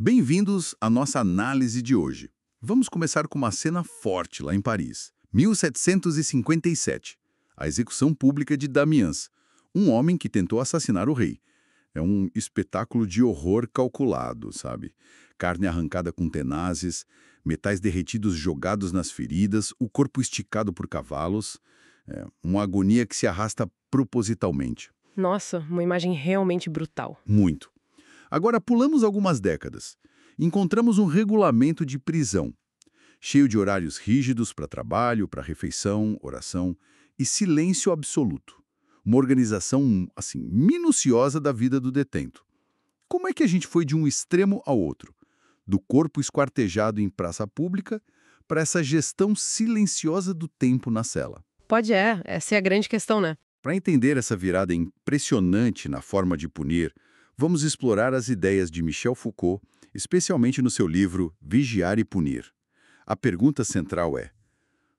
Bem-vindos à nossa análise de hoje. Vamos começar com uma cena forte lá em Paris, 1757, a execução pública de Damiens, um homem que tentou assassinar o rei. É um espetáculo de horror calculado, sabe? Carne arrancada com tenazes, metais derretidos jogados nas feridas, o corpo esticado por cavalos. Uma agonia que se arrasta propositalmente. Nossa, uma imagem realmente brutal. Muito. Agora pulamos algumas décadas. Encontramos um regulamento de prisão, cheio de horários rígidos para trabalho, para refeição, oração e silêncio absoluto. Uma organização, assim, minuciosa da vida do detento. Como é que a gente foi de um extremo ao outro? Do corpo esquartejado em praça pública para essa gestão silenciosa do tempo na cela. Essa é a grande questão, né? Para entender essa virada impressionante na forma de punir, vamos explorar as ideias de Michel Foucault, especialmente no seu livro Vigiar e Punir. A pergunta central é: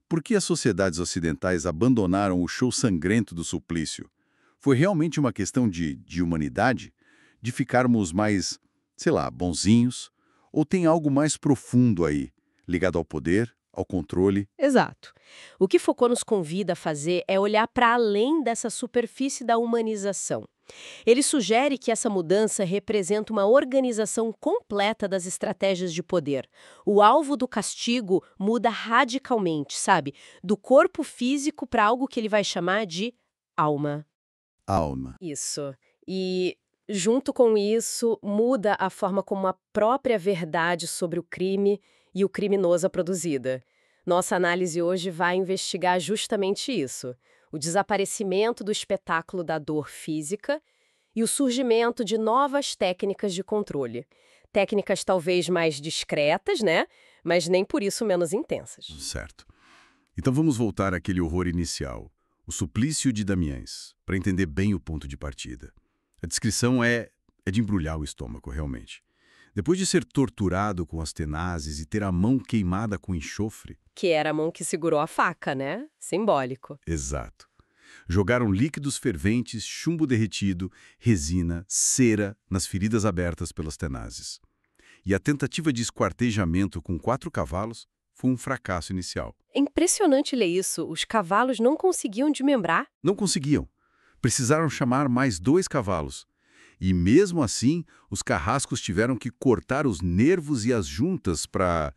por que as sociedades ocidentais abandonaram o show sangrento do suplício? Foi realmente uma questão de humanidade? De ficarmos mais, sei lá, bonzinhos? Ou tem algo mais profundo aí, ligado ao poder, ao controle? Exato. O que Foucault nos convida a fazer é olhar para além dessa superfície da humanização. Ele sugere que essa mudança representa uma organização completa das estratégias de poder. O alvo do castigo muda radicalmente, sabe? Do corpo físico para algo que ele vai chamar de alma. Alma. Isso. E, junto com isso, muda a forma como a própria verdade sobre o crime e o criminoso é produzida. Nossa análise hoje vai investigar justamente isso: o desaparecimento do espetáculo da dor física e o surgimento de novas técnicas de controle. Técnicas talvez mais discretas, né? Mas nem por isso menos intensas. Certo. Então vamos voltar àquele horror inicial, o suplício de Damiens, para entender bem o ponto de partida. A descrição é de embrulhar o estômago, realmente. Depois de ser torturado com as tenazes e ter a mão queimada com enxofre... Que era a mão que segurou a faca, né? Simbólico. Exato. Jogaram líquidos ferventes, chumbo derretido, resina, cera nas feridas abertas pelas tenazes. E a tentativa de esquartejamento com 4 cavalos foi um fracasso inicial. É impressionante ler isso. Os cavalos não conseguiam desmembrar. Não conseguiam. Precisaram chamar mais 2 cavalos. E mesmo assim, os carrascos tiveram que cortar os nervos e as juntas para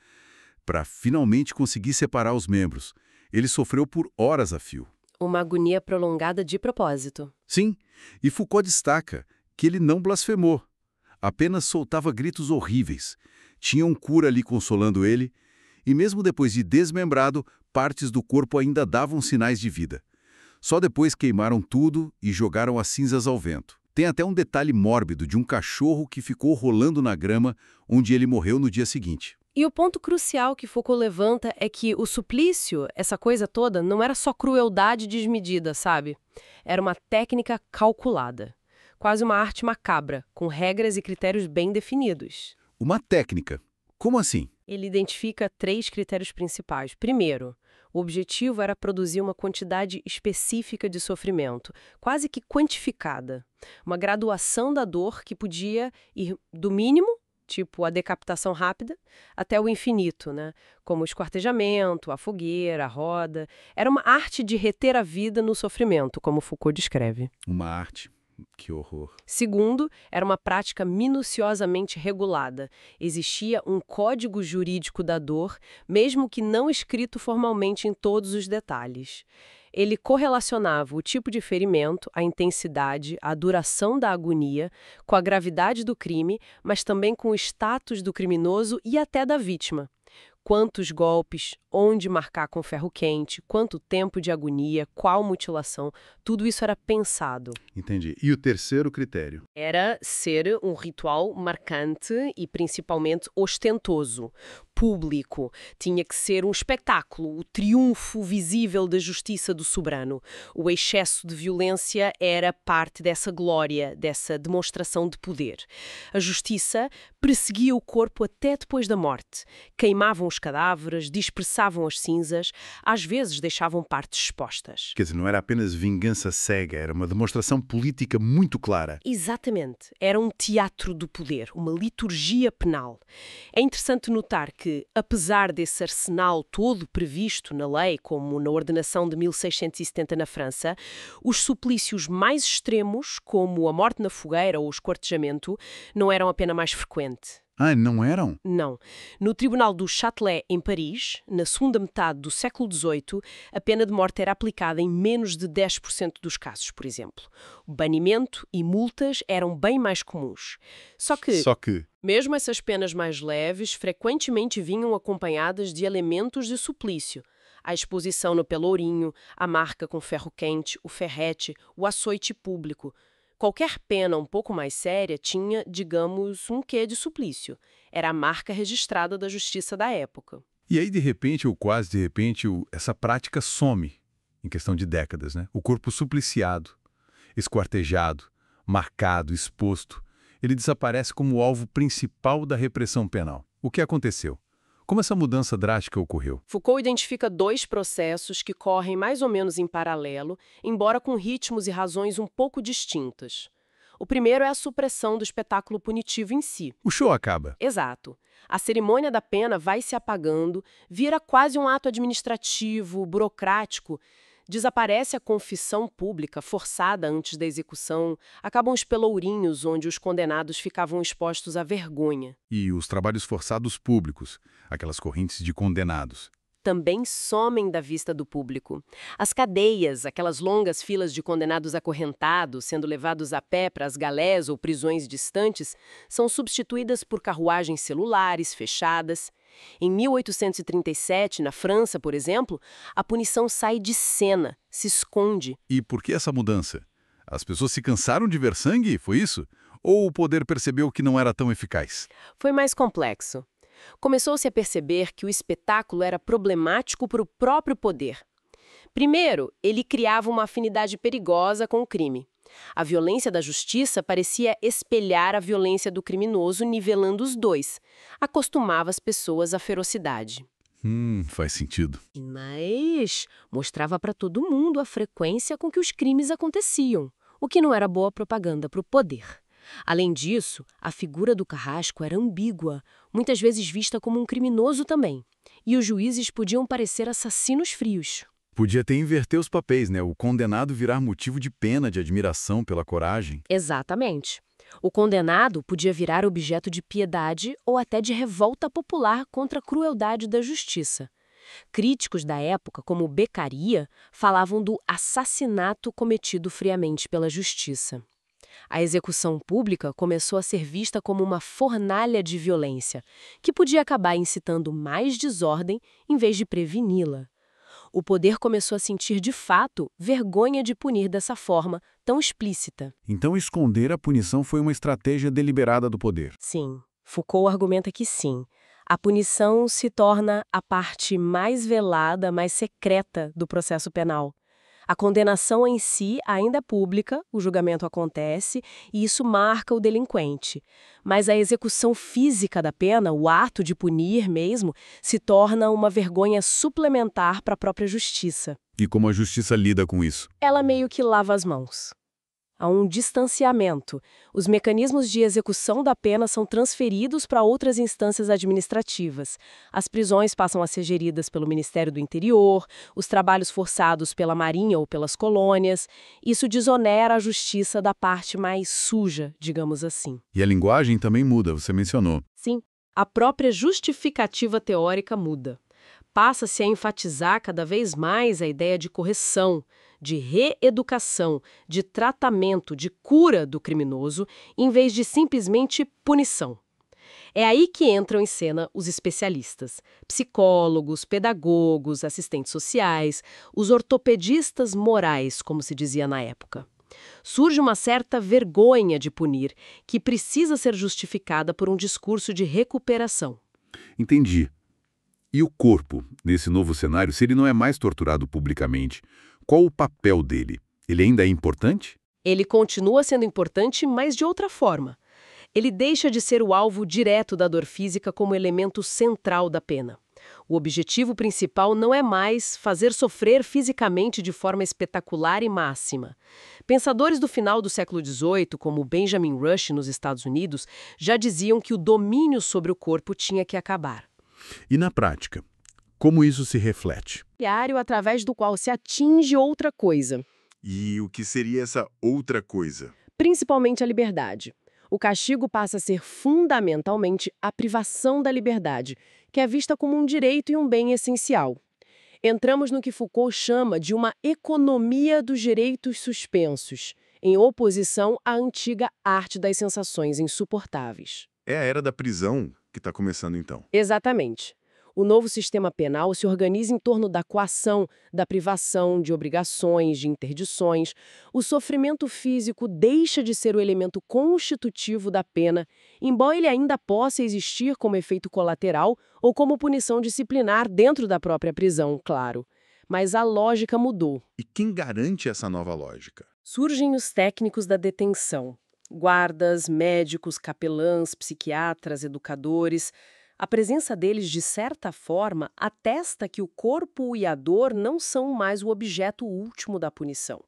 finalmente conseguir separar os membros. Ele sofreu por horas a fio. Uma agonia prolongada de propósito. Sim, e Foucault destaca que ele não blasfemou. Apenas soltava gritos horríveis. Tinha um cura ali consolando ele, e mesmo depois de desmembrado, partes do corpo ainda davam sinais de vida. Só depois queimaram tudo e jogaram as cinzas ao vento. Tem até um detalhe mórbido de um cachorro que ficou rolando na grama, onde ele morreu no dia seguinte. E o ponto crucial que Foucault levanta é que o suplício, essa coisa toda, não era só crueldade desmedida, sabe? Era uma técnica calculada. Quase uma arte macabra, com regras e critérios bem definidos. Uma técnica? Como assim? Ele identifica 3 critérios principais. Primeiro, o objetivo era produzir uma quantidade específica de sofrimento, quase que quantificada. Uma graduação da dor que podia ir do mínimo, tipo a decapitação rápida, até o infinito, né? Como o esquartejamento, a fogueira, a roda. Era uma arte de reter a vida no sofrimento, como Foucault descreve. Uma arte. Que horror. Segundo, era uma prática minuciosamente regulada. Existia um código jurídico da dor, mesmo que não escrito formalmente em todos os detalhes. Ele correlacionava o tipo de ferimento, a intensidade, a duração da agonia, com a gravidade do crime, mas também com o status do criminoso e até da vítima. Quantos golpes, onde marcar com ferro quente, quanto tempo de agonia, qual mutilação, tudo isso era pensado. Entendi. E o terceiro critério? Era ser um ritual marcante e principalmente ostentoso, público. Tinha que ser um espetáculo, o triunfo visível da justiça do soberano. O excesso de violência era parte dessa glória, dessa demonstração de poder. A justiça perseguia o corpo até depois da morte. Queimavam os cadáveres, dispersavam juntavam as cinzas, às vezes deixavam partes expostas. Quer dizer, não era apenas vingança cega, era uma demonstração política muito clara. Exatamente. Era um teatro do poder, uma liturgia penal. É interessante notar que, apesar desse arsenal todo previsto na lei, como na Ordenação de 1670 na França, os suplícios mais extremos, como a morte na fogueira ou o esquartejamento, não eram a pena mais frequente. Ah, não eram? Não. No Tribunal do Châtelet, em Paris, na segunda metade do século XVIII, a pena de morte era aplicada em menos de 10% dos casos, por exemplo. O banimento e multas eram bem mais comuns. Só que, mesmo essas penas mais leves, frequentemente vinham acompanhadas de elementos de suplício. A exposição no pelourinho, a marca com ferro quente, o ferrete, o açoite público. Qualquer pena um pouco mais séria tinha, digamos, um quê de suplício. Era a marca registrada da justiça da época. E aí, de repente, ou quase de repente, essa prática some, em questão de décadas, né? O corpo supliciado, esquartejado, marcado, exposto, ele desaparece como o alvo principal da repressão penal. O que aconteceu? Como essa mudança drástica ocorreu? Foucault identifica dois processos que correm mais ou menos em paralelo, embora com ritmos e razões um pouco distintas. O primeiro é a supressão do espetáculo punitivo em si. O show acaba. Exato. A cerimônia da pena vai se apagando, vira quase um ato administrativo, burocrático. Desaparece a confissão pública forçada antes da execução, acabam os pelourinhos onde os condenados ficavam expostos à vergonha. E os trabalhos forçados públicos, aquelas correntes de condenados. Também somem da vista do público. As cadeias, aquelas longas filas de condenados acorrentados, sendo levados a pé para as galés ou prisões distantes, são substituídas por carruagens celulares, fechadas. Em 1837, na França, por exemplo, a punição sai de cena, se esconde. E por que essa mudança? As pessoas se cansaram de ver sangue, foi isso? Ou o poder percebeu que não era tão eficaz? Foi mais complexo. Começou-se a perceber que o espetáculo era problemático para o próprio poder. Primeiro, ele criava uma afinidade perigosa com o crime. A violência da justiça parecia espelhar a violência do criminoso, nivelando os dois. Acostumava as pessoas à ferocidade. Faz sentido. Mas mostrava para todo mundo a frequência com que os crimes aconteciam, o que não era boa propaganda para o poder. Além disso, a figura do carrasco era ambígua, muitas vezes vista como um criminoso também. E os juízes podiam parecer assassinos frios. Podia até inverter os papéis, né? O condenado virar motivo de pena, de admiração pela coragem. Exatamente. O condenado podia virar objeto de piedade ou até de revolta popular contra a crueldade da justiça. Críticos da época, como Beccaria, falavam do assassinato cometido friamente pela justiça. A execução pública começou a ser vista como uma fornalha de violência, que podia acabar incitando mais desordem em vez de preveni-la. O poder começou a sentir, de fato, vergonha de punir dessa forma tão explícita. Então, esconder a punição foi uma estratégia deliberada do poder. Sim, Foucault argumenta que sim. A punição se torna a parte mais velada, mais secreta do processo penal. A condenação em si ainda é pública, o julgamento acontece e isso marca o delinquente. Mas a execução física da pena, o ato de punir mesmo, se torna uma vergonha suplementar para a própria justiça. E como a justiça lida com isso? Ela meio que lava as mãos. Há um distanciamento. Os mecanismos de execução da pena são transferidos para outras instâncias administrativas. As prisões passam a ser geridas pelo Ministério do Interior, os trabalhos forçados pela Marinha ou pelas colônias. Isso desonera a justiça da parte mais suja, digamos assim. E a linguagem também muda, você mencionou. Sim, a própria justificativa teórica muda. Passa-se a enfatizar cada vez mais a ideia de correção, de reeducação, de tratamento, de cura do criminoso, em vez de simplesmente punição. É aí que entram em cena os especialistas, psicólogos, pedagogos, assistentes sociais, os ortopedistas morais, como se dizia na época. Surge uma certa vergonha de punir, que precisa ser justificada por um discurso de recuperação. Entendi. E o corpo, nesse novo cenário, se ele não é mais torturado publicamente, qual o papel dele? Ele ainda é importante? Ele continua sendo importante, mas de outra forma. Ele deixa de ser o alvo direto da dor física como elemento central da pena. O objetivo principal não é mais fazer sofrer fisicamente de forma espetacular e máxima. Pensadores do final do século XVIII, como Benjamin Rush nos Estados Unidos, já diziam que o domínio sobre o corpo tinha que acabar. E na prática, como isso se reflete? Diário através do qual se atinge outra coisa, E o que seria essa outra coisa? principalmente a liberdade. O castigo passa a ser fundamentalmente a privação da liberdade, que é vista como um direito e um bem essencial. Entramos no que Foucault chama de uma economia dos direitos suspensos, em oposição à antiga arte das sensações insuportáveis. É a era da prisão que está começando então. Exatamente. O novo sistema penal se organiza em torno da coação, da privação, de obrigações, de interdições. O sofrimento físico deixa de ser o elemento constitutivo da pena, embora ele ainda possa existir como efeito colateral ou como punição disciplinar dentro da própria prisão, claro. Mas a lógica mudou. E quem garante essa nova lógica? Surgem os técnicos da detenção. Guardas, médicos, capelãs, psiquiatras, educadores. A presença deles, de certa forma, atesta que o corpo e a dor não são mais o objeto último da punição.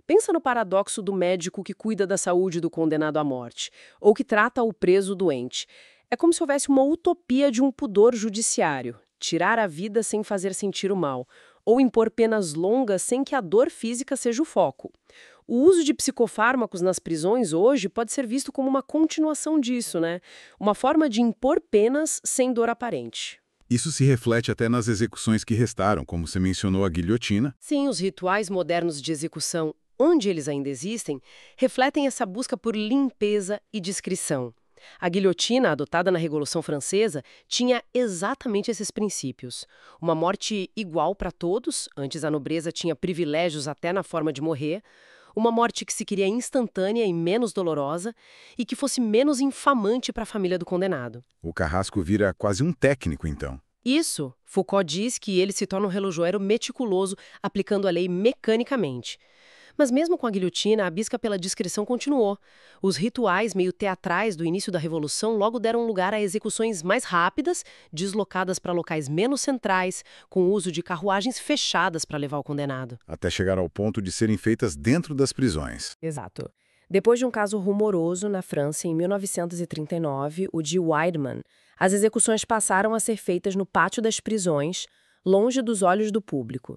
Pensa no paradoxo do médico que cuida da saúde do condenado à morte, ou que trata o preso doente. É como se houvesse uma utopia de um pudor judiciário, tirar a vida sem fazer sentir o mal, ou impor penas longas sem que a dor física seja o foco. O uso de psicofármacos nas prisões hoje pode ser visto como uma continuação disso, né? Uma forma de impor penas sem dor aparente. Isso se reflete até nas execuções que restaram, como você mencionou a guilhotina. Sim, os rituais modernos de execução, onde eles ainda existem, refletem essa busca por limpeza e discrição. A guilhotina, adotada na Revolução Francesa, tinha exatamente esses princípios. Uma morte igual para todos, antes a nobreza tinha privilégios até na forma de morrer, uma morte que se queria instantânea e menos dolorosa, e que fosse menos infamante para a família do condenado. O carrasco vira quase um técnico, então. Isso, Foucault diz que ele se torna um relojoeiro meticuloso, aplicando a lei mecanicamente. Mas mesmo com a guilhotina, a busca pela discrição continuou. Os rituais meio teatrais do início da Revolução logo deram lugar a execuções mais rápidas, deslocadas para locais menos centrais, com o uso de carruagens fechadas para levar o condenado. Até chegar ao ponto de serem feitas dentro das prisões. Exato. Depois de um caso rumoroso na França em 1939, o de Weidmann, as execuções passaram a ser feitas no pátio das prisões, longe dos olhos do público.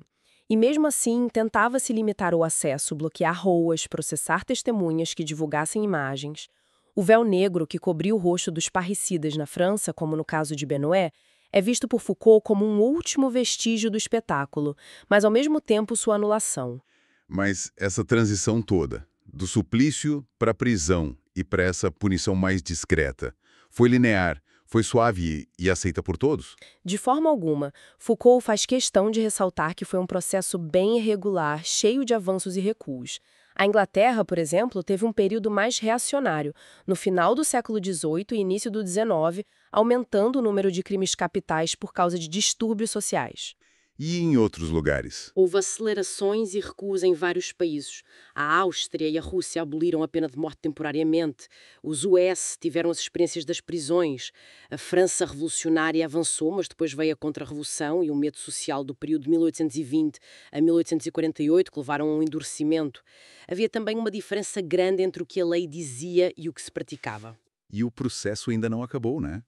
E mesmo assim, tentava-se limitar o acesso, bloquear ruas, processar testemunhas que divulgassem imagens. O véu negro que cobria o rosto dos parricidas na França, como no caso de Benoît, é visto por Foucault como um último vestígio do espetáculo, mas ao mesmo tempo sua anulação. Mas essa transição toda, do suplício para a prisão e para essa punição mais discreta, foi linear, foi suave e aceita por todos? De forma alguma, Foucault faz questão de ressaltar que foi um processo bem irregular, cheio de avanços e recuos. A Inglaterra, por exemplo, teve um período mais reacionário, no final do século XVIII e início do XIX, aumentando o número de crimes capitais por causa de distúrbios sociais. E em outros lugares? Houve acelerações e recuos em vários países. A Áustria e a Rússia aboliram a pena de morte temporariamente. Os US tiveram as experiências das prisões. A França revolucionária avançou, mas depois veio a Contra-Revolução e o medo social do período de 1820 a 1848, que levaram a um endurecimento. Havia também uma diferença grande entre o que a lei dizia e o que se praticava. E o processo ainda não acabou, né?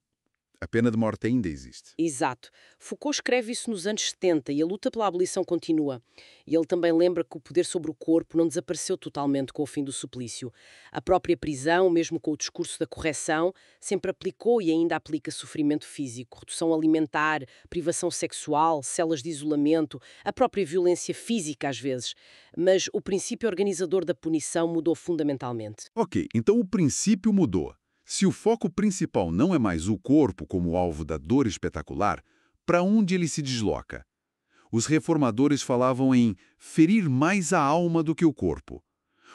A pena de morte ainda existe. Exato. Foucault escreve isso nos anos 70 e a luta pela abolição continua. E ele também lembra que o poder sobre o corpo não desapareceu totalmente com o fim do suplício. A própria prisão, mesmo com o discurso da correção, sempre aplicou e ainda aplica sofrimento físico, redução alimentar, privação sexual, celas de isolamento, a própria violência física às vezes. Mas o princípio organizador da punição mudou fundamentalmente. Ok, então o princípio mudou. Se o foco principal não é mais o corpo como alvo da dor espetacular, para onde ele se desloca? Os reformadores falavam em ferir mais a alma do que o corpo.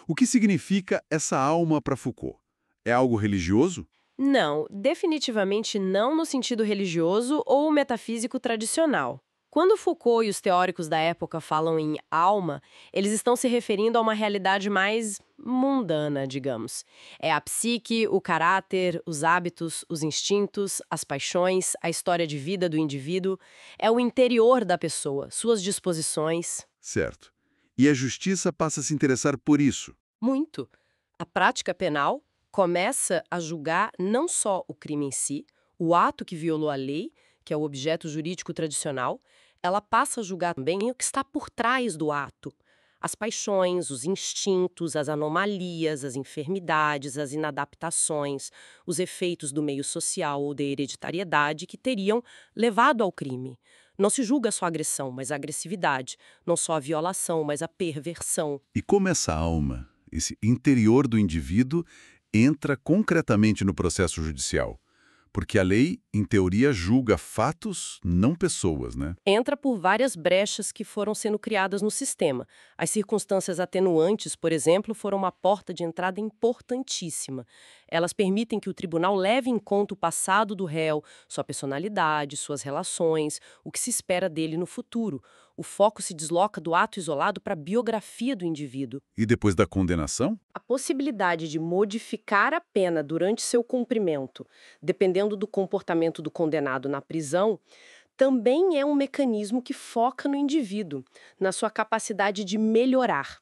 O que significa essa alma para Foucault? É algo religioso? Não, definitivamente não no sentido religioso ou metafísico tradicional. Quando Foucault e os teóricos da época falam em alma, eles estão se referindo a uma realidade mais mundana, digamos. É a psique, o caráter, os hábitos, os instintos, as paixões, a história de vida do indivíduo. É o interior da pessoa, suas disposições. Certo. E a justiça passa a se interessar por isso. Muito. A prática penal começa a julgar não só o crime em si, o ato que violou a lei, que é o objeto jurídico tradicional, ela passa a julgar também o que está por trás do ato. As paixões, os instintos, as anomalias, as enfermidades, as inadaptações, os efeitos do meio social ou da hereditariedade que teriam levado ao crime. Não se julga só a agressão, mas a agressividade. Não só a violação, mas a perversão. E como essa alma, esse interior do indivíduo, entra concretamente no processo judicial? Porque a lei, em teoria, julga fatos, não pessoas, né? Entra por várias brechas que foram sendo criadas no sistema. As circunstâncias atenuantes, por exemplo, foram uma porta de entrada importantíssima. Elas permitem que o tribunal leve em conta o passado do réu, sua personalidade, suas relações, o que se espera dele no futuro. O foco se desloca do ato isolado para a biografia do indivíduo. E depois da condenação? A possibilidade de modificar a pena durante seu cumprimento, dependendo do comportamento do condenado na prisão, também é um mecanismo que foca no indivíduo, na sua capacidade de melhorar.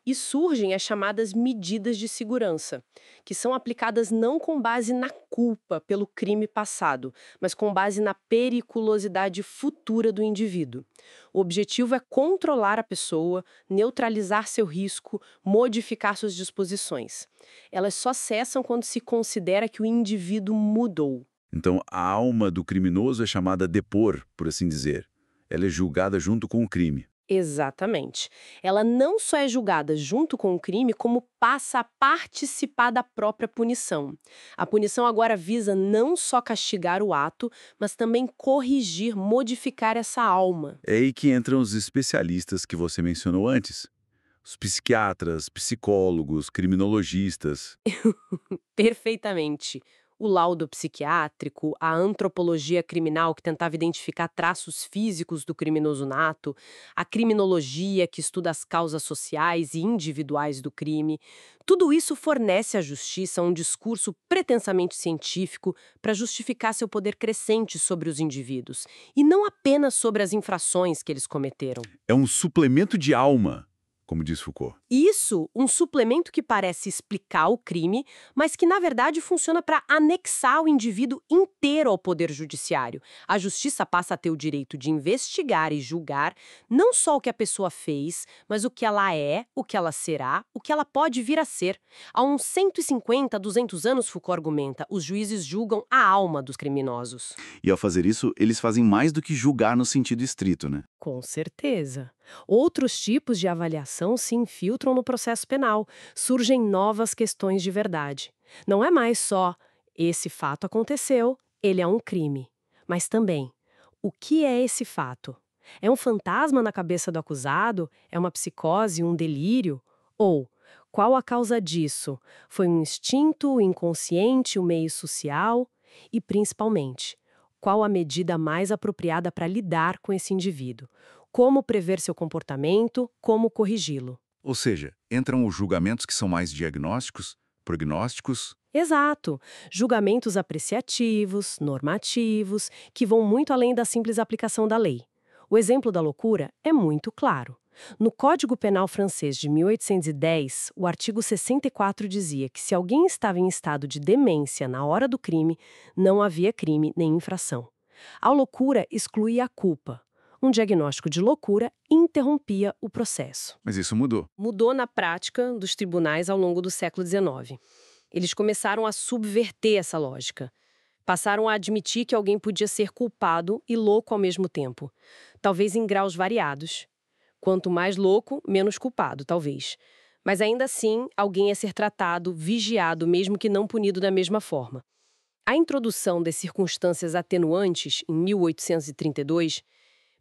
E surgem as chamadas medidas de segurança, que são aplicadas não com base na culpa pelo crime passado, mas com base na periculosidade futura do indivíduo. O objetivo é controlar a pessoa, neutralizar seu risco, modificar suas disposições. Elas só cessam quando se considera que o indivíduo mudou. Então, a alma do criminoso é chamada depor, por assim dizer. Ela é julgada junto com o crime. Exatamente. Ela não só é julgada junto com o crime, como passa a participar da própria punição. A punição agora visa não só castigar o ato, mas também corrigir, modificar essa alma. É aí que entram os especialistas que você mencionou antes. Os psiquiatras, psicólogos, criminologistas. Perfeitamente. O laudo psiquiátrico, a antropologia criminal que tentava identificar traços físicos do criminoso nato, a criminologia que estuda as causas sociais e individuais do crime, tudo isso fornece à justiça um discurso pretensamente científico para justificar seu poder crescente sobre os indivíduos, e não apenas sobre as infrações que eles cometeram. É um suplemento de alma, como diz Foucault. Isso, um suplemento que parece explicar o crime, mas que na verdade funciona para anexar o indivíduo inteiro ao poder judiciário. A justiça passa a ter o direito de investigar e julgar não só o que a pessoa fez, mas o que ela é, o que ela será, o que ela pode vir a ser. Há uns 150, 200 anos, Foucault argumenta, os juízes julgam a alma dos criminosos. E ao fazer isso, eles fazem mais do que julgar no sentido estrito, né? Com certeza. Outros tipos de avaliação se infiltram no processo penal. Surgem novas questões de verdade. Não é mais só esse fato aconteceu, ele é um crime. Mas também, o que é esse fato? É um fantasma na cabeça do acusado? É uma psicose, um delírio? Ou, qual a causa disso? Foi um instinto, o inconsciente, o meio social? E, principalmente, qual a medida mais apropriada para lidar com esse indivíduo? Como prever seu comportamento, como corrigi-lo? Ou seja, entram os julgamentos que são mais diagnósticos, prognósticos. Exato. Julgamentos apreciativos, normativos, que vão muito além da simples aplicação da lei. O exemplo da loucura é muito claro. No Código Penal francês de 1810, o artigo 64 dizia que se alguém estava em estado de demência na hora do crime, não havia crime nem infração. A loucura excluía a culpa. Um diagnóstico de loucura interrompia o processo. Mas isso mudou. Mudou na prática dos tribunais ao longo do século XIX. Eles começaram a subverter essa lógica. Passaram a admitir que alguém podia ser culpado e louco ao mesmo tempo, talvez em graus variados. Quanto mais louco, menos culpado, talvez. Mas ainda assim, alguém ia ser tratado, vigiado, mesmo que não punido da mesma forma. A introdução das circunstâncias atenuantes, em 1832,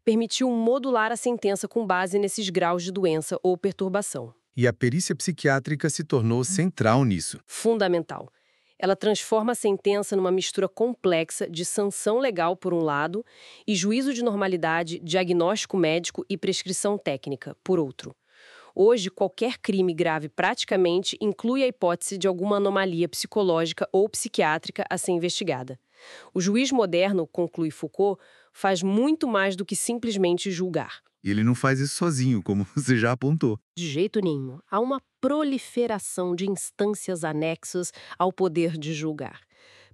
permitiu modular a sentença com base nesses graus de doença ou perturbação. E a perícia psiquiátrica se tornou central nisso. Fundamental. Ela transforma a sentença numa mistura complexa de sanção legal, por um lado, e juízo de normalidade, diagnóstico médico e prescrição técnica, por outro. Hoje, qualquer crime grave praticamente inclui a hipótese de alguma anomalia psicológica ou psiquiátrica a ser investigada. O juiz moderno, conclui Foucault, faz muito mais do que simplesmente julgar. E ele não faz isso sozinho, como você já apontou. De jeito nenhum. Há uma proliferação de instâncias anexas ao poder de julgar.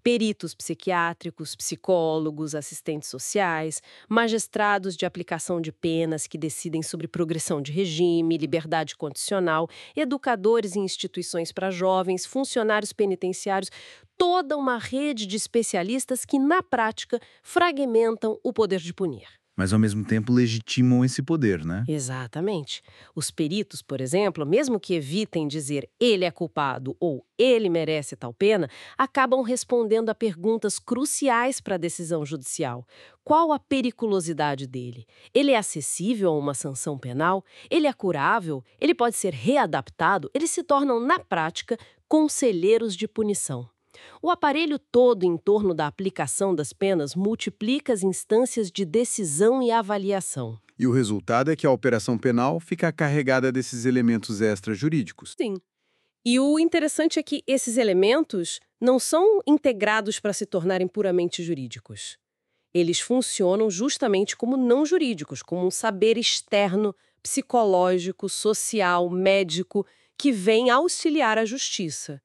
Peritos psiquiátricos, psicólogos, assistentes sociais, magistrados de aplicação de penas que decidem sobre progressão de regime, liberdade condicional, educadores em instituições para jovens, funcionários penitenciários, toda uma rede de especialistas que, na prática, fragmentam o poder de punir. Mas, ao mesmo tempo, legitimam esse poder, né? Exatamente. Os peritos, por exemplo, mesmo que evitem dizer ele é culpado ou ele merece tal pena, acabam respondendo a perguntas cruciais para a decisão judicial. Qual a periculosidade dele? Ele é acessível a uma sanção penal? Ele é curável? Ele pode ser readaptado? Eles se tornam, na prática, conselheiros de punição. O aparelho todo em torno da aplicação das penas multiplica as instâncias de decisão e avaliação. E o resultado é que a operação penal fica carregada desses elementos extrajurídicos. Sim. E o interessante é que esses elementos não são integrados para se tornarem puramente jurídicos. Eles funcionam justamente como não jurídicos, como um saber externo, psicológico, social, médico, que vem auxiliar a justiça.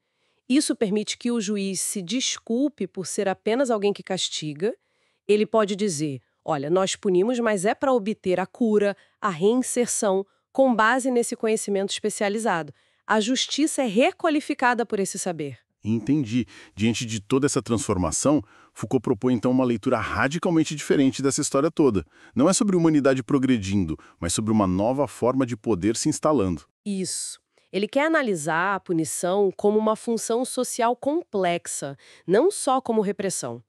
Isso permite que o juiz se desculpe por ser apenas alguém que castiga. Ele pode dizer, olha, nós punimos, mas é para obter a cura, a reinserção, com base nesse conhecimento especializado. A justiça é requalificada por esse saber. Entendi. Diante de toda essa transformação, Foucault propõe então uma leitura radicalmente diferente dessa história toda. Não é sobre humanidade progredindo, mas sobre uma nova forma de poder se instalando. Isso. Ele quer analisar a punição como uma função social complexa, não só como repressão.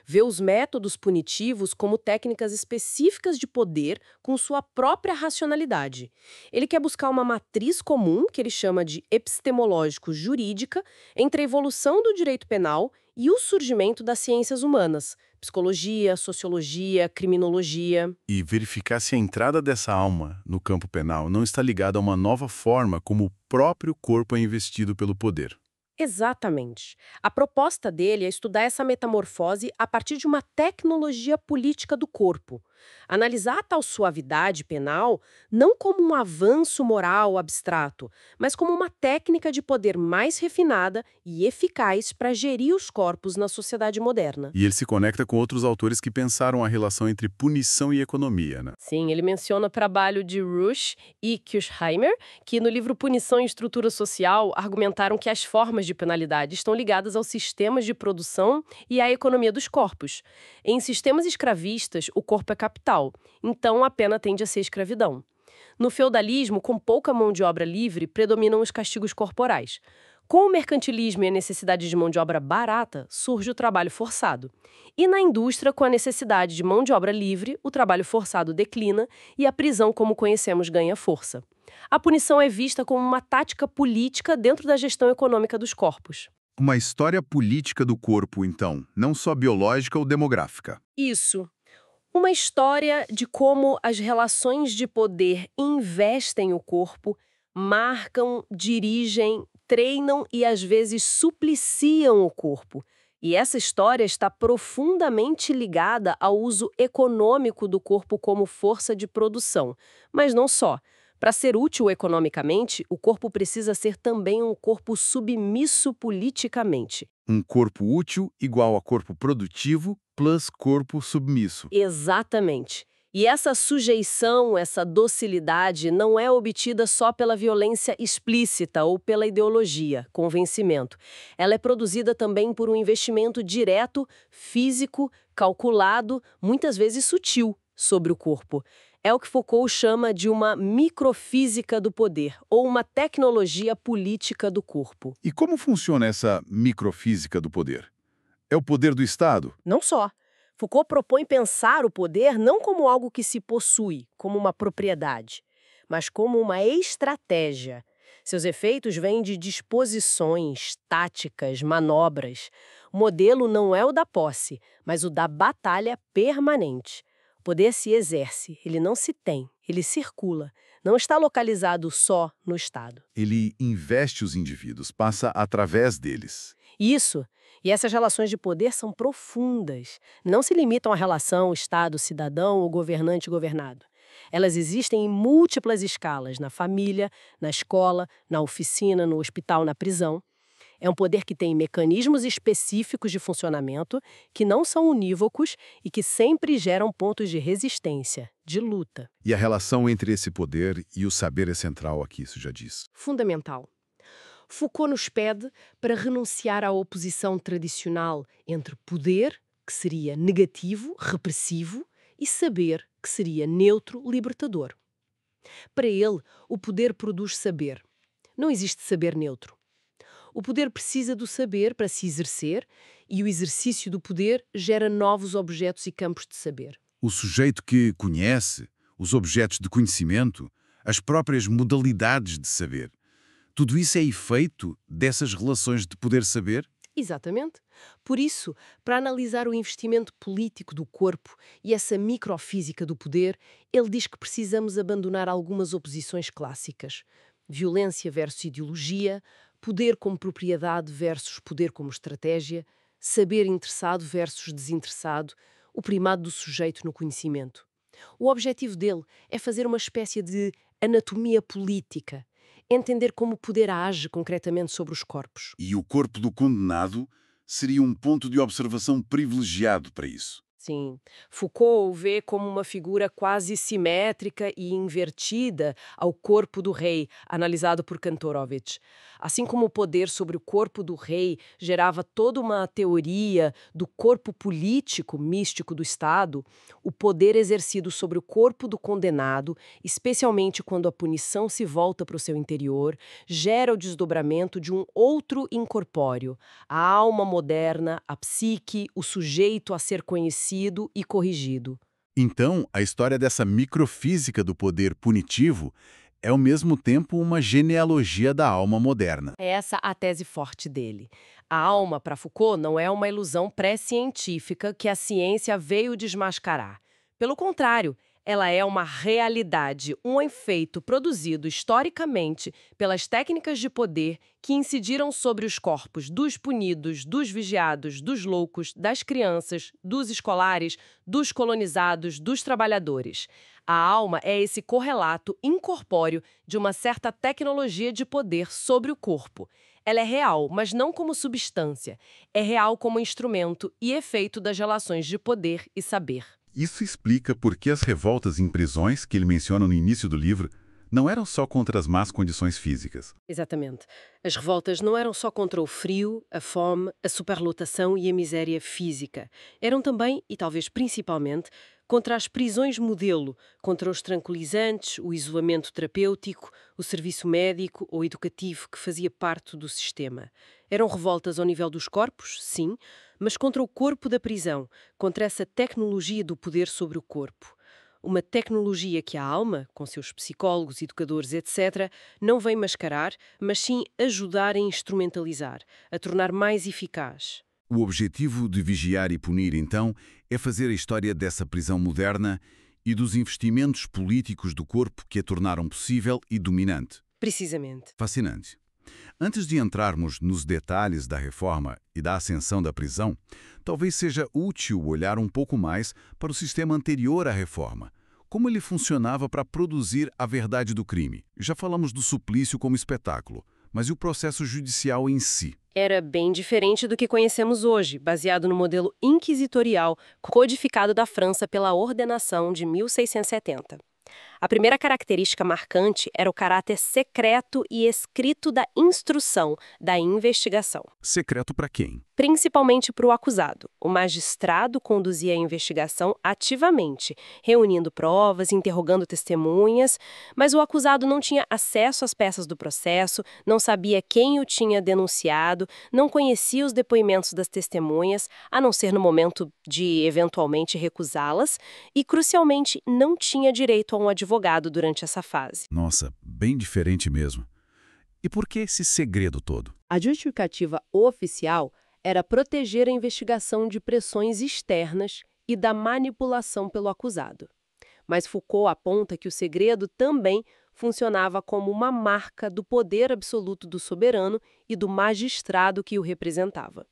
Vê os métodos punitivos como técnicas específicas de poder com sua própria racionalidade. Ele quer buscar uma matriz comum, que ele chama de epistemológico-jurídica, entre a evolução do direito penal e o surgimento das ciências humanas, psicologia, sociologia, criminologia. E verificar se a entrada dessa alma no campo penal não está ligada a uma nova forma como o próprio corpo é investido pelo poder. Exatamente. A proposta dele é estudar essa metamorfose a partir de uma tecnologia política do corpo. Analisar a tal suavidade penal não como um avanço moral abstrato, mas como uma técnica de poder mais refinada e eficaz para gerir os corpos na sociedade moderna. E ele se conecta com outros autores que pensaram a relação entre punição e economia, né? Sim, ele menciona o trabalho de Rush e Kirchheimer, que no livro Punição e Estrutura Social argumentaram que as formas de penalidade estão ligadas aos sistemas de produção e à economia dos corpos. Em sistemas escravistas, o corpo é capital, então a pena tende a ser escravidão. No feudalismo, com pouca mão de obra livre, predominam os castigos corporais. Com o mercantilismo e a necessidade de mão de obra barata, surge o trabalho forçado. E na indústria, com a necessidade de mão de obra livre, o trabalho forçado declina e a prisão, como conhecemos, ganha força. A punição é vista como uma tática política dentro da gestão econômica dos corpos. Uma história política do corpo, então, não só biológica ou demográfica. Isso. Uma história de como as relações de poder investem o corpo, marcam, dirigem, treinam e, às vezes, supliciam o corpo. E essa história está profundamente ligada ao uso econômico do corpo como força de produção. Mas não só. Para ser útil economicamente, o corpo precisa ser também um corpo submisso politicamente. Um corpo útil igual a corpo produtivo plus corpo submisso. Exatamente. E essa sujeição, essa docilidade, não é obtida só pela violência explícita ou pela ideologia, convencimento. Ela é produzida também por um investimento direto, físico, calculado, muitas vezes sutil, sobre o corpo. É o que Foucault chama de uma microfísica do poder, ou uma tecnologia política do corpo. E como funciona essa microfísica do poder? É o poder do Estado? Não só. Foucault propõe pensar o poder não como algo que se possui, como uma propriedade, mas como uma estratégia. Seus efeitos vêm de disposições, táticas, manobras. O modelo não é o da posse, mas o da batalha permanente. O poder se exerce, ele não se tem, ele circula. Não está localizado só no Estado. Ele investe os indivíduos, passa através deles. Isso. E essas relações de poder são profundas. Não se limitam à relação Estado-cidadão ou governante-governado. Elas existem em múltiplas escalas, na família, na escola, na oficina, no hospital, na prisão. É um poder que tem mecanismos específicos de funcionamento que não são unívocos e que sempre geram pontos de resistência, de luta. E a relação entre esse poder e o saber é central aqui, isso já diz. Fundamental. Foucault nos pede para renunciar à oposição tradicional entre poder, que seria negativo, repressivo, e saber, que seria neutro, libertador. Para ele, o poder produz saber. Não existe saber neutro. O poder precisa do saber para se exercer e o exercício do poder gera novos objetos e campos de saber. O sujeito que conhece, os objetos de conhecimento, as próprias modalidades de saber. Tudo isso é efeito dessas relações de poder-saber? Exatamente. Por isso, para analisar o investimento político do corpo e essa microfísica do poder, ele diz que precisamos abandonar algumas oposições clássicas. Violência versus ideologia, poder como propriedade versus poder como estratégia, saber interessado versus desinteressado, o primado do sujeito no conhecimento. O objetivo dele é fazer uma espécie de anatomia política, entender como o poder age concretamente sobre os corpos. E o corpo do condenado seria um ponto de observação privilegiado para isso. Sim, Foucault o vê como uma figura quase simétrica e invertida ao corpo do rei, analisado por Kantorovich. Assim como o poder sobre o corpo do rei gerava toda uma teoria do corpo político místico do Estado, o poder exercido sobre o corpo do condenado, especialmente quando a punição se volta para o seu interior, gera o desdobramento de um outro incorpóreo, a alma moderna, a psique, o sujeito a ser conhecido e corrigido. Então, a história dessa microfísica do poder punitivo é ao mesmo tempo uma genealogia da alma moderna. É essa a tese forte dele. A alma, para Foucault, não é uma ilusão pré-científica que a ciência veio desmascarar. Pelo contrário, ela é uma realidade, um efeito produzido historicamente pelas técnicas de poder que incidiram sobre os corpos dos punidos, dos vigiados, dos loucos, das crianças, dos escolares, dos colonizados, dos trabalhadores. A alma é esse correlato incorpóreo de uma certa tecnologia de poder sobre o corpo. Ela é real, mas não como substância. É real como instrumento e efeito das relações de poder e saber. Isso explica por que as revoltas em prisões, que ele menciona no início do livro, não eram só contra as más condições físicas. Exatamente. As revoltas não eram só contra o frio, a fome, a superlotação e a miséria física. Eram também, e talvez principalmente, contra as prisões modelo, contra os tranquilizantes, o isolamento terapêutico, o serviço médico ou educativo que fazia parte do sistema. Eram revoltas ao nível dos corpos, sim, mas contra o corpo da prisão, contra essa tecnologia do poder sobre o corpo. Uma tecnologia que a alma, com seus psicólogos, educadores, etc., não vem mascarar, mas sim ajudar a instrumentalizar, a tornar mais eficaz. O objetivo de Vigiar e Punir, então, é fazer a história dessa prisão moderna e dos investimentos políticos do corpo que a tornaram possível e dominante. Precisamente. Fascinante. Antes de entrarmos nos detalhes da reforma e da ascensão da prisão, talvez seja útil olhar um pouco mais para o sistema anterior à reforma. Como ele funcionava para produzir a verdade do crime. Já falamos do suplício como espetáculo, mas e o processo judicial em si? Era bem diferente do que conhecemos hoje, baseado no modelo inquisitorial codificado da França pela Ordenação de 1670. A primeira característica marcante era o caráter secreto e escrito da instrução, da investigação. Secreto para quem? Principalmente para o acusado. O magistrado conduzia a investigação ativamente, reunindo provas, interrogando testemunhas, mas o acusado não tinha acesso às peças do processo, não sabia quem o tinha denunciado, não conhecia os depoimentos das testemunhas, a não ser no momento de, eventualmente, recusá-las, e, crucialmente, não tinha direito a um advogado durante essa fase. Nossa, bem diferente mesmo. E por que esse segredo todo? A justificativa oficial era proteger a investigação de pressões externas e da manipulação pelo acusado. Mas Foucault aponta que o segredo também funcionava como uma marca do poder absoluto do soberano e do magistrado que o representava.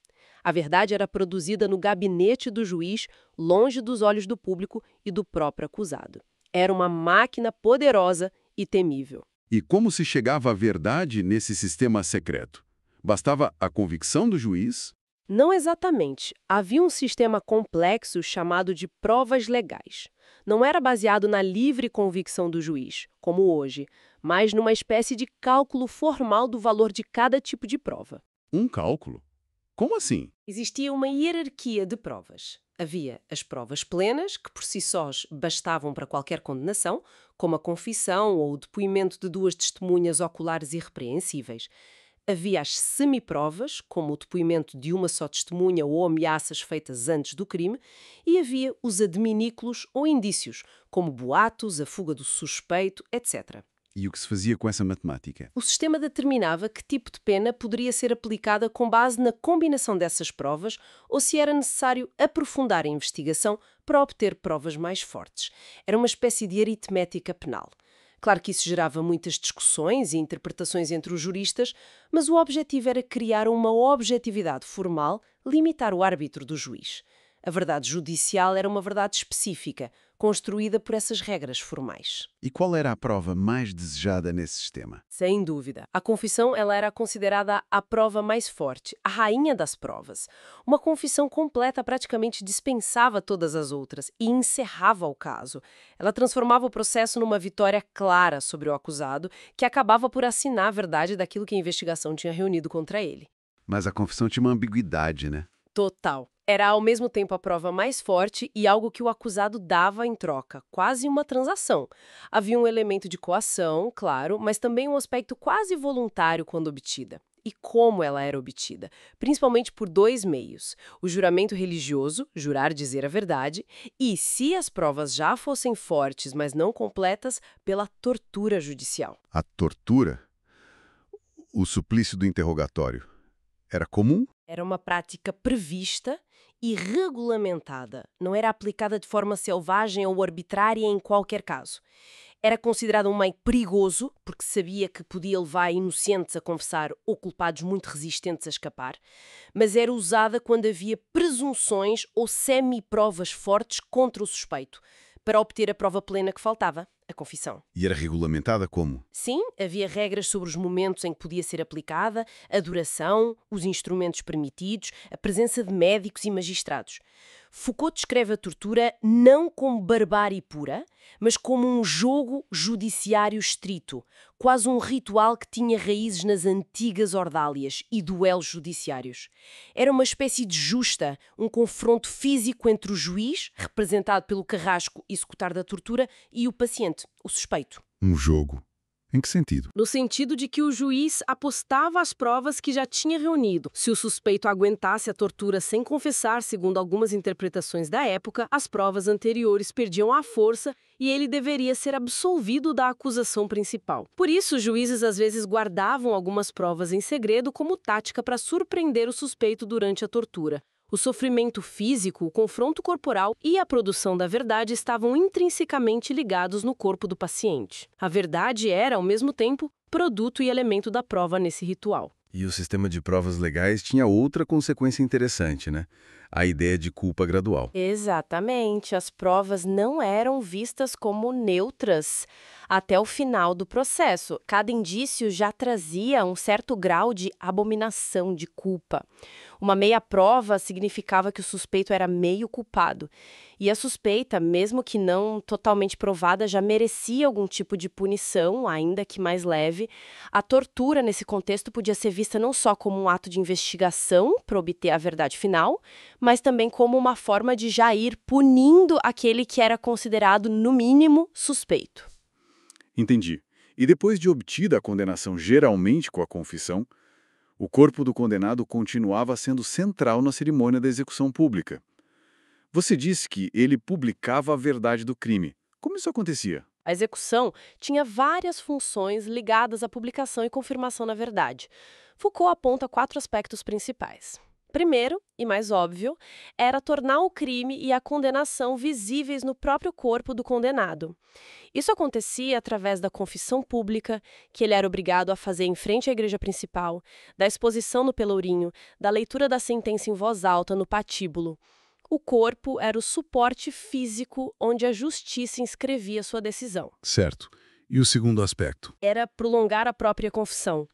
A verdade era produzida no gabinete do juiz, longe dos olhos do público e do próprio acusado. Era uma máquina poderosa e temível. E como se chegava à verdade nesse sistema secreto? Bastava a convicção do juiz? Não exatamente. Havia um sistema complexo chamado de provas legais. Não era baseado na livre convicção do juiz, como hoje, mas numa espécie de cálculo formal do valor de cada tipo de prova. Um cálculo? Como assim? Existia uma hierarquia de provas. Havia as provas plenas, que por si sós bastavam para qualquer condenação, como a confissão ou o depoimento de duas testemunhas oculares irrepreensíveis. Havia as semiprovas, como o depoimento de uma só testemunha ou ameaças feitas antes do crime, e havia os adminículos ou indícios, como boatos, a fuga do suspeito, etc. E o que se fazia com essa matemática? O sistema determinava que tipo de pena poderia ser aplicada com base na combinação dessas provas ou se era necessário aprofundar a investigação para obter provas mais fortes. Era uma espécie de aritmética penal. Claro que isso gerava muitas discussões e interpretações entre os juristas, mas o objetivo era criar uma objetividade formal, limitar o árbitro do juiz. A verdade judicial era uma verdade específica, construída por essas regras formais. E qual era a prova mais desejada nesse sistema? Sem dúvida. A confissão ela era considerada a prova mais forte, a rainha das provas. Uma confissão completa praticamente dispensava todas as outras e encerrava o caso. Ela transformava o processo numa vitória clara sobre o acusado, que acabava por assinar a verdade daquilo que a investigação tinha reunido contra ele. Mas a confissão tinha uma ambiguidade, né? Total. Era ao mesmo tempo a prova mais forte e algo que o acusado dava em troca, quase uma transação. Havia um elemento de coação, claro, mas também um aspecto quase voluntário quando obtida. E como ela era obtida? Principalmente por dois meios. O juramento religioso, jurar dizer a verdade, e, se as provas já fossem fortes, mas não completas, pela tortura judicial. A tortura? O suplício do interrogatório. Era comum? Era uma prática prevista e regulamentada. Não era aplicada de forma selvagem ou arbitrária em qualquer caso. Era considerado um meio perigoso, porque sabia que podia levar inocentes a confessar ou culpados muito resistentes a escapar, mas era usada quando havia presunções ou semi-provas fortes contra o suspeito, para obter a prova plena que faltava, a confissão. E era regulamentada como? Sim, havia regras sobre os momentos em que podia ser aplicada, a duração, os instrumentos permitidos, a presença de médicos e magistrados. Foucault descreve a tortura não como barbárie pura, mas como um jogo judiciário estrito, quase um ritual que tinha raízes nas antigas ordálias e duelos judiciários. Era uma espécie de justa, um confronto físico entre o juiz, representado pelo carrasco executar da tortura, e o paciente, o suspeito. Um jogo. Em que sentido? No sentido de que o juiz apostava as provas que já tinha reunido. Se o suspeito aguentasse a tortura sem confessar, segundo algumas interpretações da época, as provas anteriores perdiam a força e ele deveria ser absolvido da acusação principal. Por isso, os juízes às vezes guardavam algumas provas em segredo como tática para surpreender o suspeito durante a tortura. O sofrimento físico, o confronto corporal e a produção da verdade estavam intrinsecamente ligados no corpo do paciente. A verdade era, ao mesmo tempo, produto e elemento da prova nesse ritual. E o sistema de provas legais tinha outra consequência interessante, né? A ideia de culpa gradual. Exatamente. As provas não eram vistas como neutras até o final do processo. Cada indício já trazia um certo grau de abominação, de culpa. Uma meia prova significava que o suspeito era meio culpado. E a suspeita, mesmo que não totalmente provada, já merecia algum tipo de punição, ainda que mais leve. A tortura, nesse contexto, podia ser vista não só como um ato de investigação para obter a verdade final, mas também como uma forma de já ir punindo aquele que era considerado, no mínimo, suspeito. Entendi. E depois de obtida a condenação geralmente com a confissão, o corpo do condenado continuava sendo central na cerimônia da execução pública. Você disse que ele publicava a verdade do crime. Como isso acontecia? A execução tinha várias funções ligadas à publicação e confirmação na verdade. Foucault aponta 4 aspectos principais. Primeiro, e mais óbvio, era tornar o crime e a condenação visíveis no próprio corpo do condenado. Isso acontecia através da confissão pública, que ele era obrigado a fazer em frente à igreja principal, da exposição no pelourinho, da leitura da sentença em voz alta no patíbulo. O corpo era o suporte físico onde a justiça inscrevia sua decisão. Certo. E o segundo aspecto? Era prolongar a própria confissão.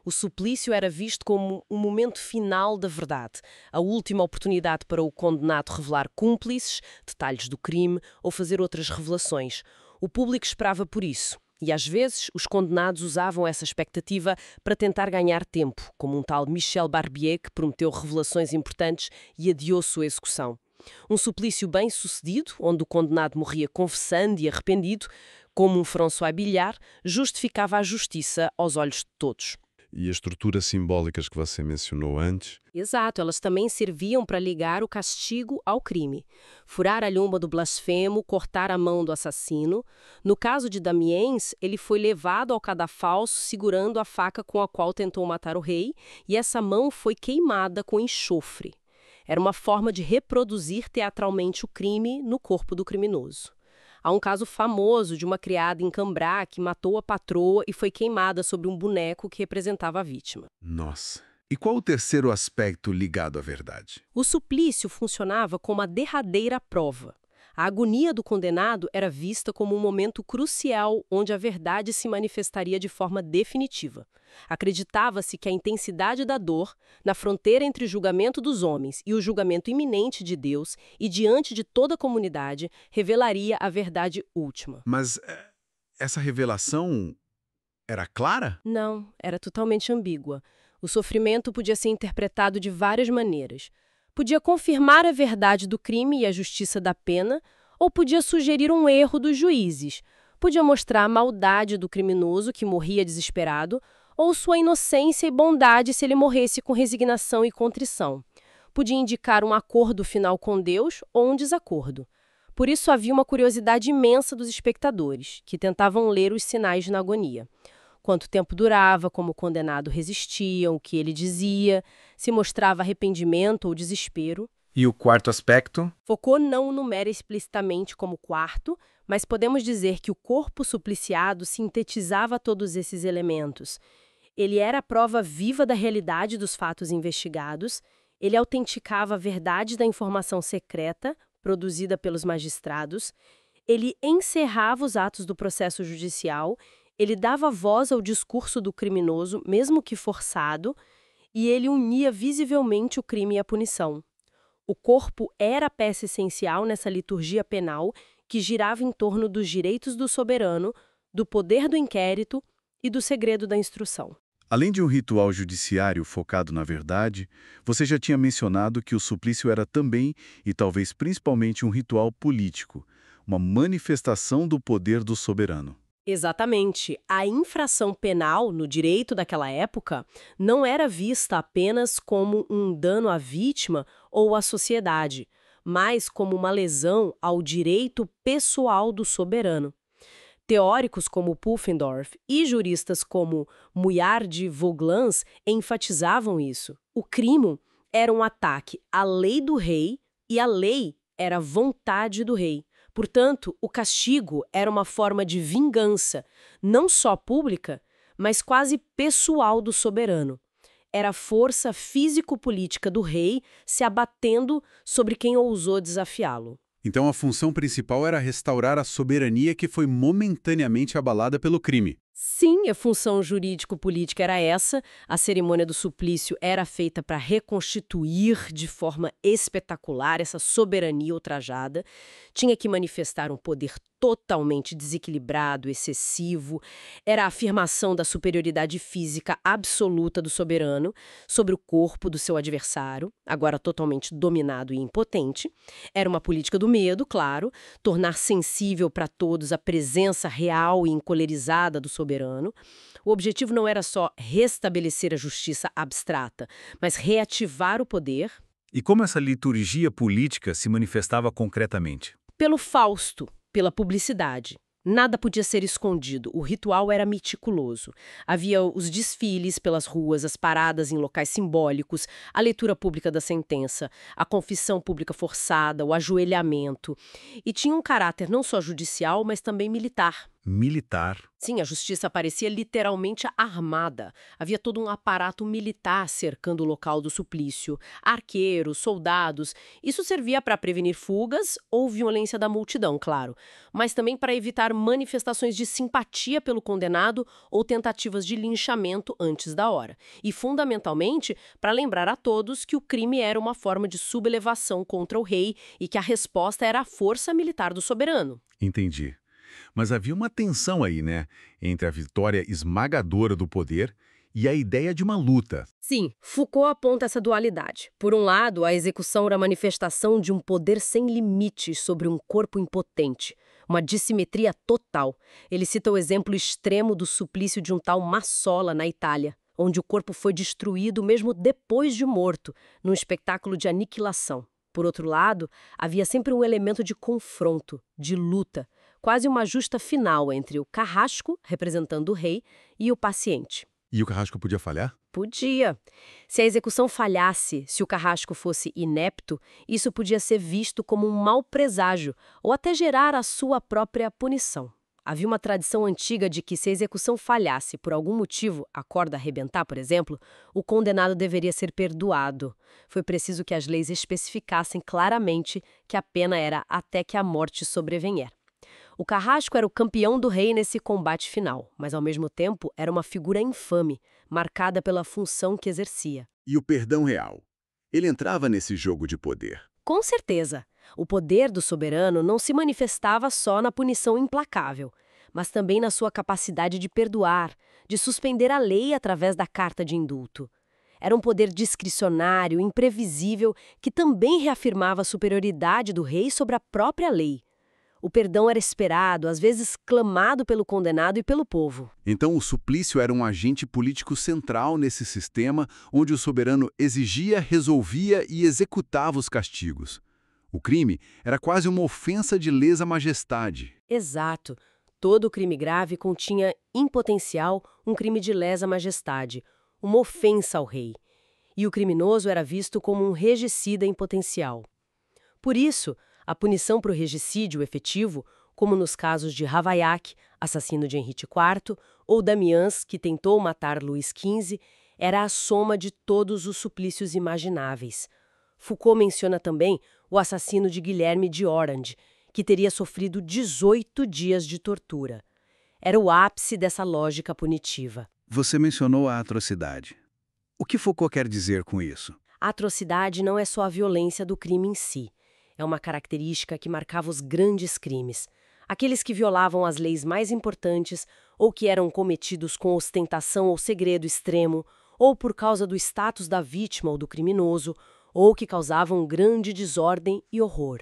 O suplício era visto como o momento final da verdade, a última oportunidade para o condenado revelar cúmplices, detalhes do crime ou fazer outras revelações. O público esperava por isso. E às vezes os condenados usavam essa expectativa para tentar ganhar tempo, como um tal Michel Barbier que prometeu revelações importantes e adiou sua execução. Um suplício bem-sucedido, onde o condenado morria confessando e arrependido, como um François Billard, justificava a justiça aos olhos de todos. E as estruturas simbólicas que você mencionou antes? Exato, elas também serviam para ligar o castigo ao crime. Furar a lhumba do blasfemo, cortar a mão do assassino. No caso de Damiens, ele foi levado ao cadafalso segurando a faca com a qual tentou matar o rei, e essa mão foi queimada com enxofre. Era uma forma de reproduzir teatralmente o crime no corpo do criminoso. Há um caso famoso de uma criada em Cambrai que matou a patroa e foi queimada sobre um boneco que representava a vítima. Nossa. E qual o terceiro aspecto ligado à verdade? O suplício funcionava como a derradeira prova. A agonia do condenado era vista como um momento crucial onde a verdade se manifestaria de forma definitiva. Acreditava-se que a intensidade da dor, na fronteira entre o julgamento dos homens e o julgamento iminente de Deus e diante de toda a comunidade, revelaria a verdade última. Mas essa revelação era clara? Não, era totalmente ambígua. O sofrimento podia ser interpretado de várias maneiras. Podia confirmar a verdade do crime e a justiça da pena, ou podia sugerir um erro dos juízes. Podia mostrar a maldade do criminoso que morria desesperado, ou sua inocência e bondade se ele morresse com resignação e contrição. Podia indicar um acordo final com Deus ou um desacordo. Por isso havia uma curiosidade imensa dos espectadores, que tentavam ler os sinais na agonia. Quanto tempo durava, como o condenado resistia, o que ele dizia, se mostrava arrependimento ou desespero. E o quarto aspecto? Foucault não o numera explicitamente como quarto, mas podemos dizer que o corpo supliciado sintetizava todos esses elementos. Ele era a prova viva da realidade dos fatos investigados, ele autenticava a verdade da informação secreta, produzida pelos magistrados, ele encerrava os atos do processo judicial, ele dava voz ao discurso do criminoso, mesmo que forçado, e ele unia visivelmente o crime e a punição. O corpo era a peça essencial nessa liturgia penal que girava em torno dos direitos do soberano, do poder do inquérito e do segredo da instrução. Além de um ritual judiciário focado na verdade, você já tinha mencionado que o suplício era também, e talvez principalmente, um ritual político, uma manifestação do poder do soberano. Exatamente. A infração penal, no direito daquela época, não era vista apenas como um dano à vítima ou à sociedade, mas como uma lesão ao direito pessoal do soberano. Teóricos como Pufendorf e juristas como Mouillard de Vauglans enfatizavam isso. O crime era um ataque à lei do rei e a lei era a vontade do rei. Portanto, o castigo era uma forma de vingança, não só pública, mas quase pessoal do soberano. Era a força físico-política do rei se abatendo sobre quem ousou desafiá-lo. Então a função principal era restaurar a soberania que foi momentaneamente abalada pelo crime. Sim, a função jurídico-política era essa. A cerimônia do suplício era feita para reconstituir de forma espetacular essa soberania ultrajada. Tinha que manifestar um poder totalmente desequilibrado, excessivo. Era a afirmação da superioridade física absoluta do soberano sobre o corpo do seu adversário, agora totalmente dominado e impotente. Era uma política do medo, claro, tornar sensível para todos a presença real e encolerizada do soberano. O objetivo não era só restabelecer a justiça abstrata, mas reativar o poder. E como essa liturgia política se manifestava concretamente? Pelo Fausto, pela publicidade. Nada podia ser escondido, o ritual era meticuloso. Havia os desfiles pelas ruas, as paradas em locais simbólicos, a leitura pública da sentença, a confissão pública forçada, o ajoelhamento. E tinha um caráter não só judicial, mas também militar. Militar. Sim, a justiça parecia literalmente armada. Havia todo um aparato militar cercando o local do suplício. Arqueiros, soldados. Isso servia para prevenir fugas ou violência da multidão, claro. Mas também para evitar manifestações de simpatia pelo condenado ou tentativas de linchamento antes da hora. E, fundamentalmente, para lembrar a todos que o crime era uma forma de sublevação contra o rei e que a resposta era a força militar do soberano. Entendi. Mas havia uma tensão aí, né? Entre a vitória esmagadora do poder e a ideia de uma luta. Sim, Foucault aponta essa dualidade. Por um lado, a execução era a manifestação de um poder sem limites sobre um corpo impotente, uma dissimetria total. Ele cita o exemplo extremo do suplício de um tal Massola na Itália, onde o corpo foi destruído mesmo depois de morto, num espetáculo de aniquilação. Por outro lado, havia sempre um elemento de confronto, de luta, quase uma justa final entre o carrasco, representando o rei, e o paciente. E o carrasco podia falhar? Podia. Se a execução falhasse, se o carrasco fosse inepto, isso podia ser visto como um mau presságio ou até gerar a sua própria punição. Havia uma tradição antiga de que se a execução falhasse por algum motivo, a corda arrebentar, por exemplo, o condenado deveria ser perdoado. Foi preciso que as leis especificassem claramente que a pena era até que a morte sobrevenher. O carrasco era o campeão do rei nesse combate final, mas ao mesmo tempo era uma figura infame, marcada pela função que exercia. E o perdão real? Ele entrava nesse jogo de poder. Com certeza, o poder do soberano não se manifestava só na punição implacável, mas também na sua capacidade de perdoar, de suspender a lei através da carta de indulto. Era um poder discricionário, imprevisível, que também reafirmava a superioridade do rei sobre a própria lei. O perdão era esperado, às vezes clamado pelo condenado e pelo povo. Então o suplício era um agente político central nesse sistema onde o soberano exigia, resolvia e executava os castigos. O crime era quase uma ofensa de lesa majestade. Exato. Todo crime grave continha, em potencial, um crime de lesa majestade, uma ofensa ao rei. E o criminoso era visto como um regicida em potencial. Por isso, a punição para o regicídio efetivo, como nos casos de Ravaillac, assassino de Henrique IV, ou Damiens, que tentou matar Luís XV, era a soma de todos os suplícios imagináveis. Foucault menciona também o assassino de Guilherme de Orange, que teria sofrido 18 dias de tortura. Era o ápice dessa lógica punitiva. Você mencionou a atrocidade. O que Foucault quer dizer com isso? A atrocidade não é só a violência do crime em si. É uma característica que marcava os grandes crimes. Aqueles que violavam as leis mais importantes, ou que eram cometidos com ostentação ou segredo extremo, ou por causa do status da vítima ou do criminoso, ou que causavam grande desordem e horror.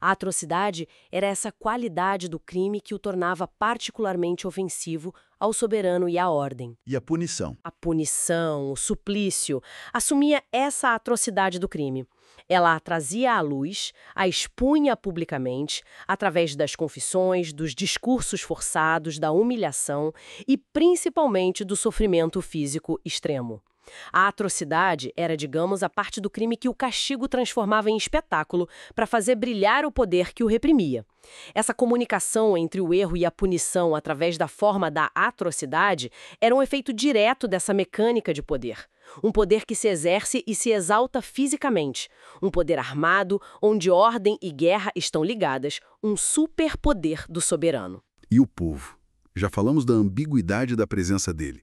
A atrocidade era essa qualidade do crime que o tornava particularmente ofensivo ao soberano e à ordem. E a punição? A punição, o suplício, assumia essa atrocidade do crime. Ela a trazia à luz, a expunha publicamente, através das confissões, dos discursos forçados, da humilhação e, principalmente, do sofrimento físico extremo. A atrocidade era, digamos, a parte do crime que o castigo transformava em espetáculo para fazer brilhar o poder que o reprimia. Essa comunicação entre o erro e a punição através da forma da atrocidade era um efeito direto dessa mecânica de poder. Um poder que se exerce e se exalta fisicamente. Um poder armado, onde ordem e guerra estão ligadas. Um superpoder do soberano. E o povo? Já falamos da ambiguidade da presença dele.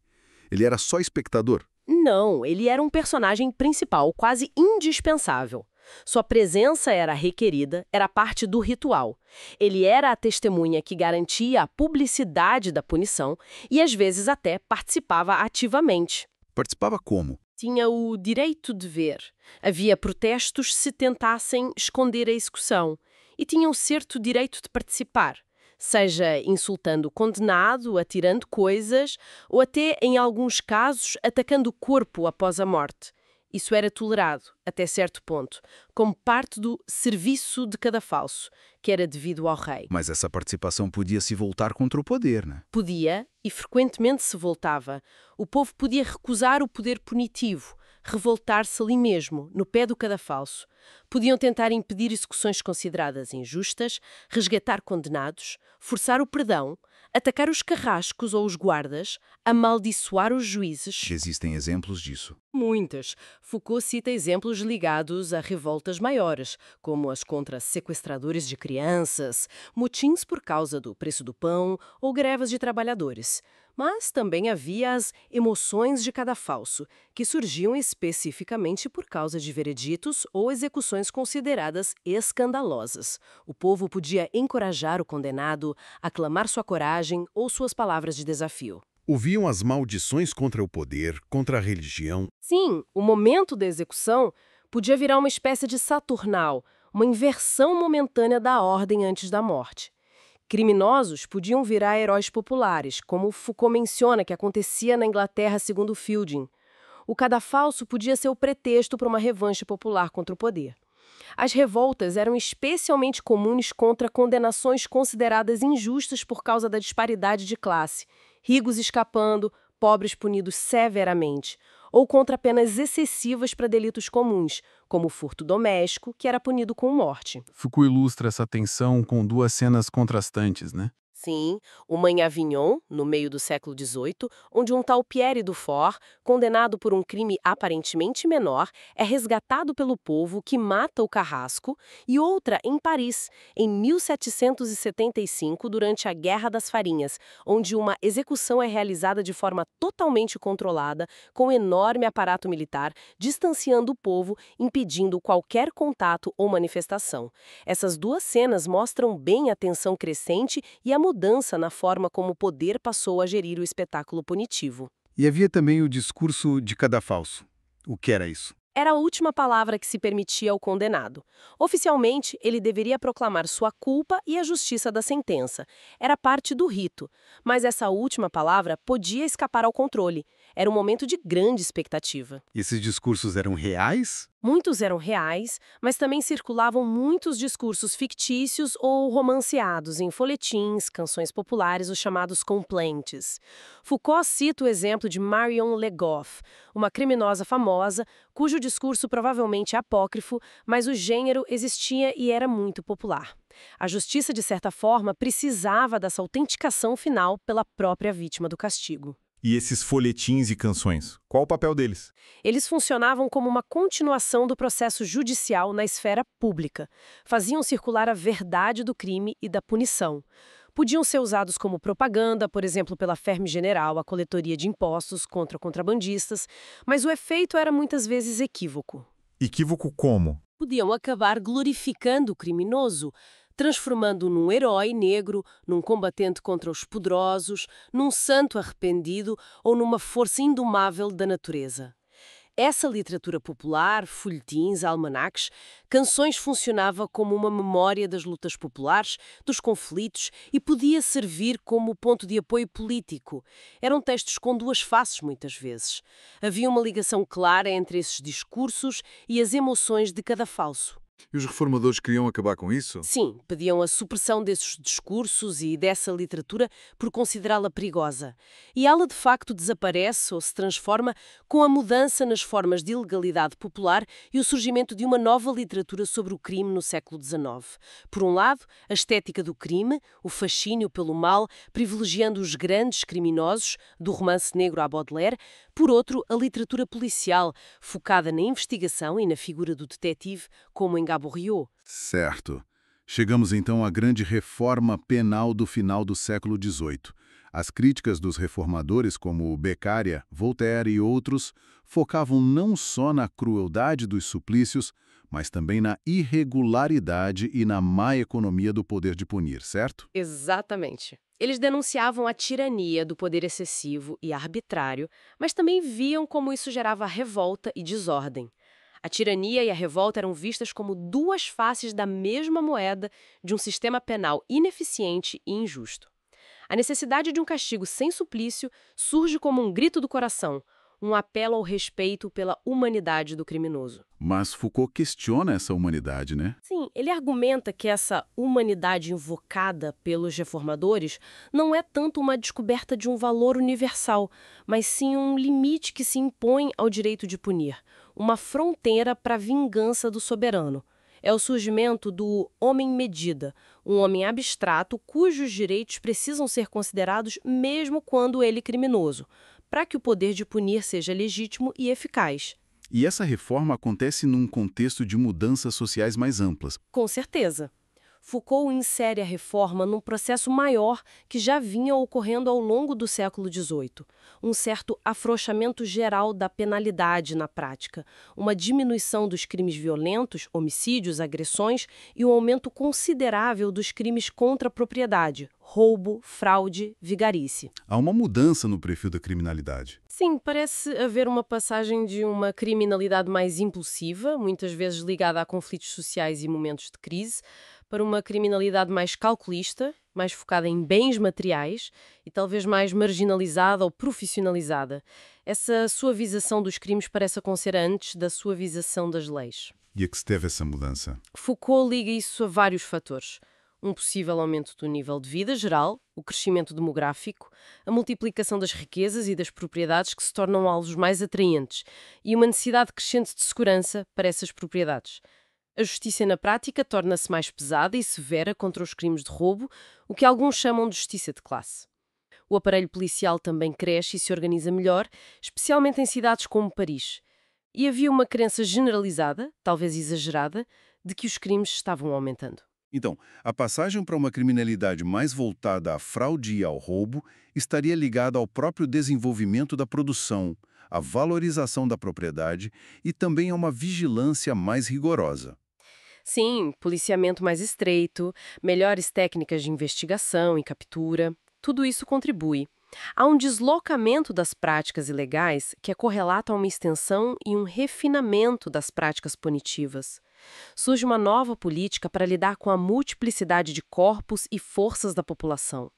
Ele era só espectador? Não, ele era um personagem principal, quase indispensável. Sua presença era requerida, era parte do ritual. Ele era a testemunha que garantia a publicidade da punição e, às vezes, até participava ativamente. Participava como? Tinha o direito de ver. Havia protestos se tentassem esconder a execução. E tinha o certo direito de participar. Seja insultando o condenado, atirando coisas, ou até, em alguns casos, atacando o corpo após a morte. Isso era tolerado, até certo ponto, como parte do serviço de cadafalso, que era devido ao rei. Mas essa participação podia se voltar contra o poder, né? Podia, e frequentemente se voltava. O povo podia recusar o poder punitivo, revoltar-se ali mesmo, no pé do cadafalso. Podiam tentar impedir execuções consideradas injustas, resgatar condenados, forçar o perdão, atacar os carrascos ou os guardas, amaldiçoar os juízes. Existem exemplos disso. Muitas. Foucault cita exemplos ligados a revoltas maiores, como as contra sequestradores de crianças, motins por causa do preço do pão ou greves de trabalhadores. Mas também havia as emoções de cadafalso, que surgiam especificamente por causa de vereditos ou execuções consideradas escandalosas. O povo podia encorajar o condenado, aclamar sua coragem ou suas palavras de desafio. Ouviam as maldições contra o poder, contra a religião. Sim, o momento da execução podia virar uma espécie de saturnal, uma inversão momentânea da ordem antes da morte. Criminosos podiam virar heróis populares, como Foucault menciona que acontecia na Inglaterra segundo Fielding. O cadafalso podia ser o pretexto para uma revanche popular contra o poder. As revoltas eram especialmente comuns contra condenações consideradas injustas por causa da disparidade de classe, ricos escapando, pobres punidos severamente, ou contra penas excessivas para delitos comuns, como o furto doméstico, que era punido com morte. Foucault ilustra essa tensão com duas cenas contrastantes, né? Sim, uma em Avignon, no meio do século XVIII, onde um tal Pierre Dufour, condenado por um crime aparentemente menor, é resgatado pelo povo que mata o carrasco, e outra em Paris, em 1775, durante a Guerra das Farinhas, onde uma execução é realizada de forma totalmente controlada, com enorme aparato militar, distanciando o povo, impedindo qualquer contato ou manifestação. Essas duas cenas mostram bem a tensão crescente e a mudança na forma como o poder passou a gerir o espetáculo punitivo. E havia também o discurso de cadafalso. O que era isso? Era a última palavra que se permitia ao condenado. Oficialmente, ele deveria proclamar sua culpa e a justiça da sentença. Era parte do rito. Mas essa última palavra podia escapar ao controle. Era um momento de grande expectativa. E esses discursos eram reais? Muitos eram reais, mas também circulavam muitos discursos fictícios ou romanceados em folhetins, canções populares, os chamados complaints. Foucault cita o exemplo de Marion Le Goff, uma criminosa famosa, cujo discurso provavelmente é apócrifo, mas o gênero existia e era muito popular. A justiça, de certa forma, precisava dessa autenticação final pela própria vítima do castigo. E esses folhetins e canções, qual o papel deles? Eles funcionavam como uma continuação do processo judicial na esfera pública. Faziam circular a verdade do crime e da punição. Podiam ser usados como propaganda, por exemplo, pela Ferme General, a coletoria de impostos contra contrabandistas, mas o efeito era muitas vezes equívoco. Equívoco como? Podiam acabar glorificando o criminoso, transformando-o num herói negro, num combatente contra os poderosos, num santo arrependido ou numa força indomável da natureza. Essa literatura popular, folhetins, almanaques, canções funcionava como uma memória das lutas populares, dos conflitos e podia servir como ponto de apoio político. Eram textos com duas faces muitas vezes. Havia uma ligação clara entre esses discursos e as emoções de cada falso. E os reformadores queriam acabar com isso? Sim, pediam a supressão desses discursos e dessa literatura por considerá-la perigosa. E ela, de facto, desaparece ou se transforma com a mudança nas formas de ilegalidade popular e o surgimento de uma nova literatura sobre o crime no século XIX. Por um lado, a estética do crime, o fascínio pelo mal, privilegiando os grandes criminosos, do romance negro à Baudelaire. Por outro, a literatura policial, focada na investigação e na figura do detetive, como em Gaboriau. Certo. Chegamos então à grande reforma penal do final do século XVIII. As críticas dos reformadores, como Beccaria, Voltaire e outros, focavam não só na crueldade dos suplícios, mas também na irregularidade e na má economia do poder de punir, certo? Exatamente. Eles denunciavam a tirania do poder excessivo e arbitrário, mas também viam como isso gerava revolta e desordem. A tirania e a revolta eram vistas como duas faces da mesma moeda de um sistema penal ineficiente e injusto. A necessidade de um castigo sem suplício surge como um grito do coração, um apelo ao respeito pela humanidade do criminoso. Mas Foucault questiona essa humanidade, né? Sim, ele argumenta que essa humanidade invocada pelos reformadores não é tanto uma descoberta de um valor universal, mas sim um limite que se impõe ao direito de punir, uma fronteira para a vingança do soberano. É o surgimento do homem-medida, um homem abstrato cujos direitos precisam ser considerados mesmo quando ele é criminoso, para que o poder de punir seja legítimo e eficaz. E essa reforma acontece num contexto de mudanças sociais mais amplas. Com certeza. Foucault insere a reforma num processo maior que já vinha ocorrendo ao longo do século XVIII. Um certo afrouxamento geral da penalidade na prática, uma diminuição dos crimes violentos, homicídios, agressões e um aumento considerável dos crimes contra a propriedade, roubo, fraude, vigarice. Há uma mudança no perfil da criminalidade. Sim, parece haver uma passagem de uma criminalidade mais impulsiva, muitas vezes ligada a conflitos sociais e momentos de crise, para uma criminalidade mais calculista, mais focada em bens materiais e talvez mais marginalizada ou profissionalizada. Essa suavização dos crimes parece acontecer antes da suavização das leis. E a que se deve essa mudança? Foucault liga isso a vários fatores. Um possível aumento do nível de vida geral, o crescimento demográfico, a multiplicação das riquezas e das propriedades que se tornam alvos mais atraentes e uma necessidade crescente de segurança para essas propriedades. A justiça na prática torna-se mais pesada e severa contra os crimes de roubo, o que alguns chamam de justiça de classe. O aparelho policial também cresce e se organiza melhor, especialmente em cidades como Paris. E havia uma crença generalizada, talvez exagerada, de que os crimes estavam aumentando. Então, a passagem para uma criminalidade mais voltada à fraude e ao roubo estaria ligada ao próprio desenvolvimento da produção, à valorização da propriedade e também a uma vigilância mais rigorosa. Sim, policiamento mais estreito, melhores técnicas de investigação e captura, tudo isso contribui. Há um deslocamento das práticas ilegais que é correlato a uma extensão e um refinamento das práticas punitivas. Surge uma nova política para lidar com a multiplicidade de corpos e forças da população.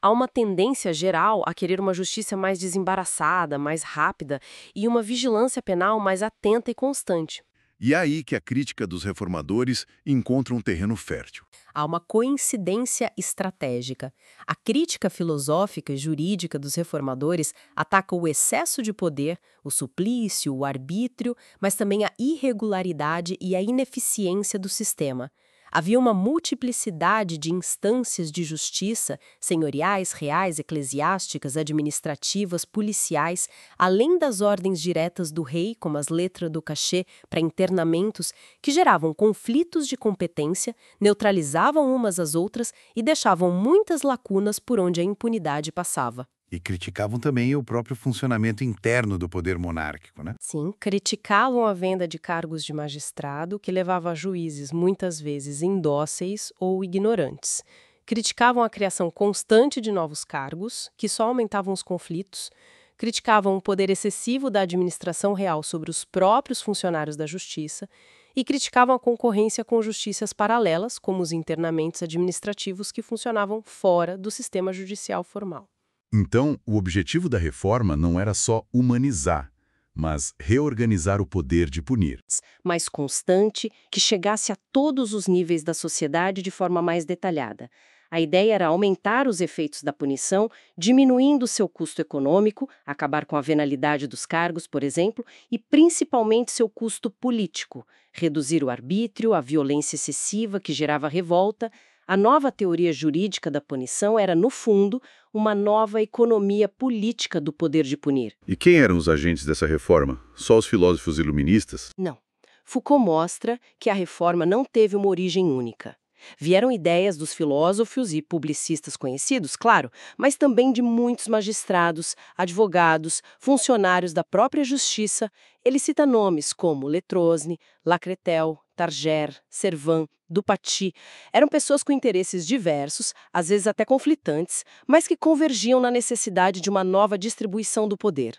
Há uma tendência geral a querer uma justiça mais desembaraçada, mais rápida e uma vigilância penal mais atenta e constante. E é aí que a crítica dos reformadores encontra um terreno fértil. Há uma coincidência estratégica. A crítica filosófica e jurídica dos reformadores ataca o excesso de poder, o suplício, o arbítrio, mas também a irregularidade e a ineficiência do sistema. Havia uma multiplicidade de instâncias de justiça, senhoriais, reais, eclesiásticas, administrativas, policiais, além das ordens diretas do rei, como as letras do cachê, para internamentos, que geravam conflitos de competência, neutralizavam umas às outras e deixavam muitas lacunas por onde a impunidade passava. E criticavam também o próprio funcionamento interno do poder monárquico, né? Sim, criticavam a venda de cargos de magistrado, que levava a juízes muitas vezes indóceis ou ignorantes. Criticavam a criação constante de novos cargos, que só aumentavam os conflitos. Criticavam o poder excessivo da administração real sobre os próprios funcionários da justiça. E criticavam a concorrência com justiças paralelas, como os internamentos administrativos que funcionavam fora do sistema judicial formal. Então, o objetivo da reforma não era só humanizar, mas reorganizar o poder de punir. Mais constante, que chegasse a todos os níveis da sociedade de forma mais detalhada. A ideia era aumentar os efeitos da punição, diminuindo seu custo econômico, acabar com a venalidade dos cargos, por exemplo, e principalmente seu custo político, reduzir o arbítrio, a violência excessiva que gerava revolta. A nova teoria jurídica da punição era, no fundo, uma nova economia política do poder de punir. E quem eram os agentes dessa reforma? Só os filósofos iluministas? Não. Foucault mostra que a reforma não teve uma origem única. Vieram ideias dos filósofos e publicistas conhecidos, claro, mas também de muitos magistrados, advogados, funcionários da própria justiça. Ele cita nomes como Letrosne, Lacretelle, Targère, Servan, Dupaty. Eram pessoas com interesses diversos, às vezes até conflitantes, mas que convergiam na necessidade de uma nova distribuição do poder.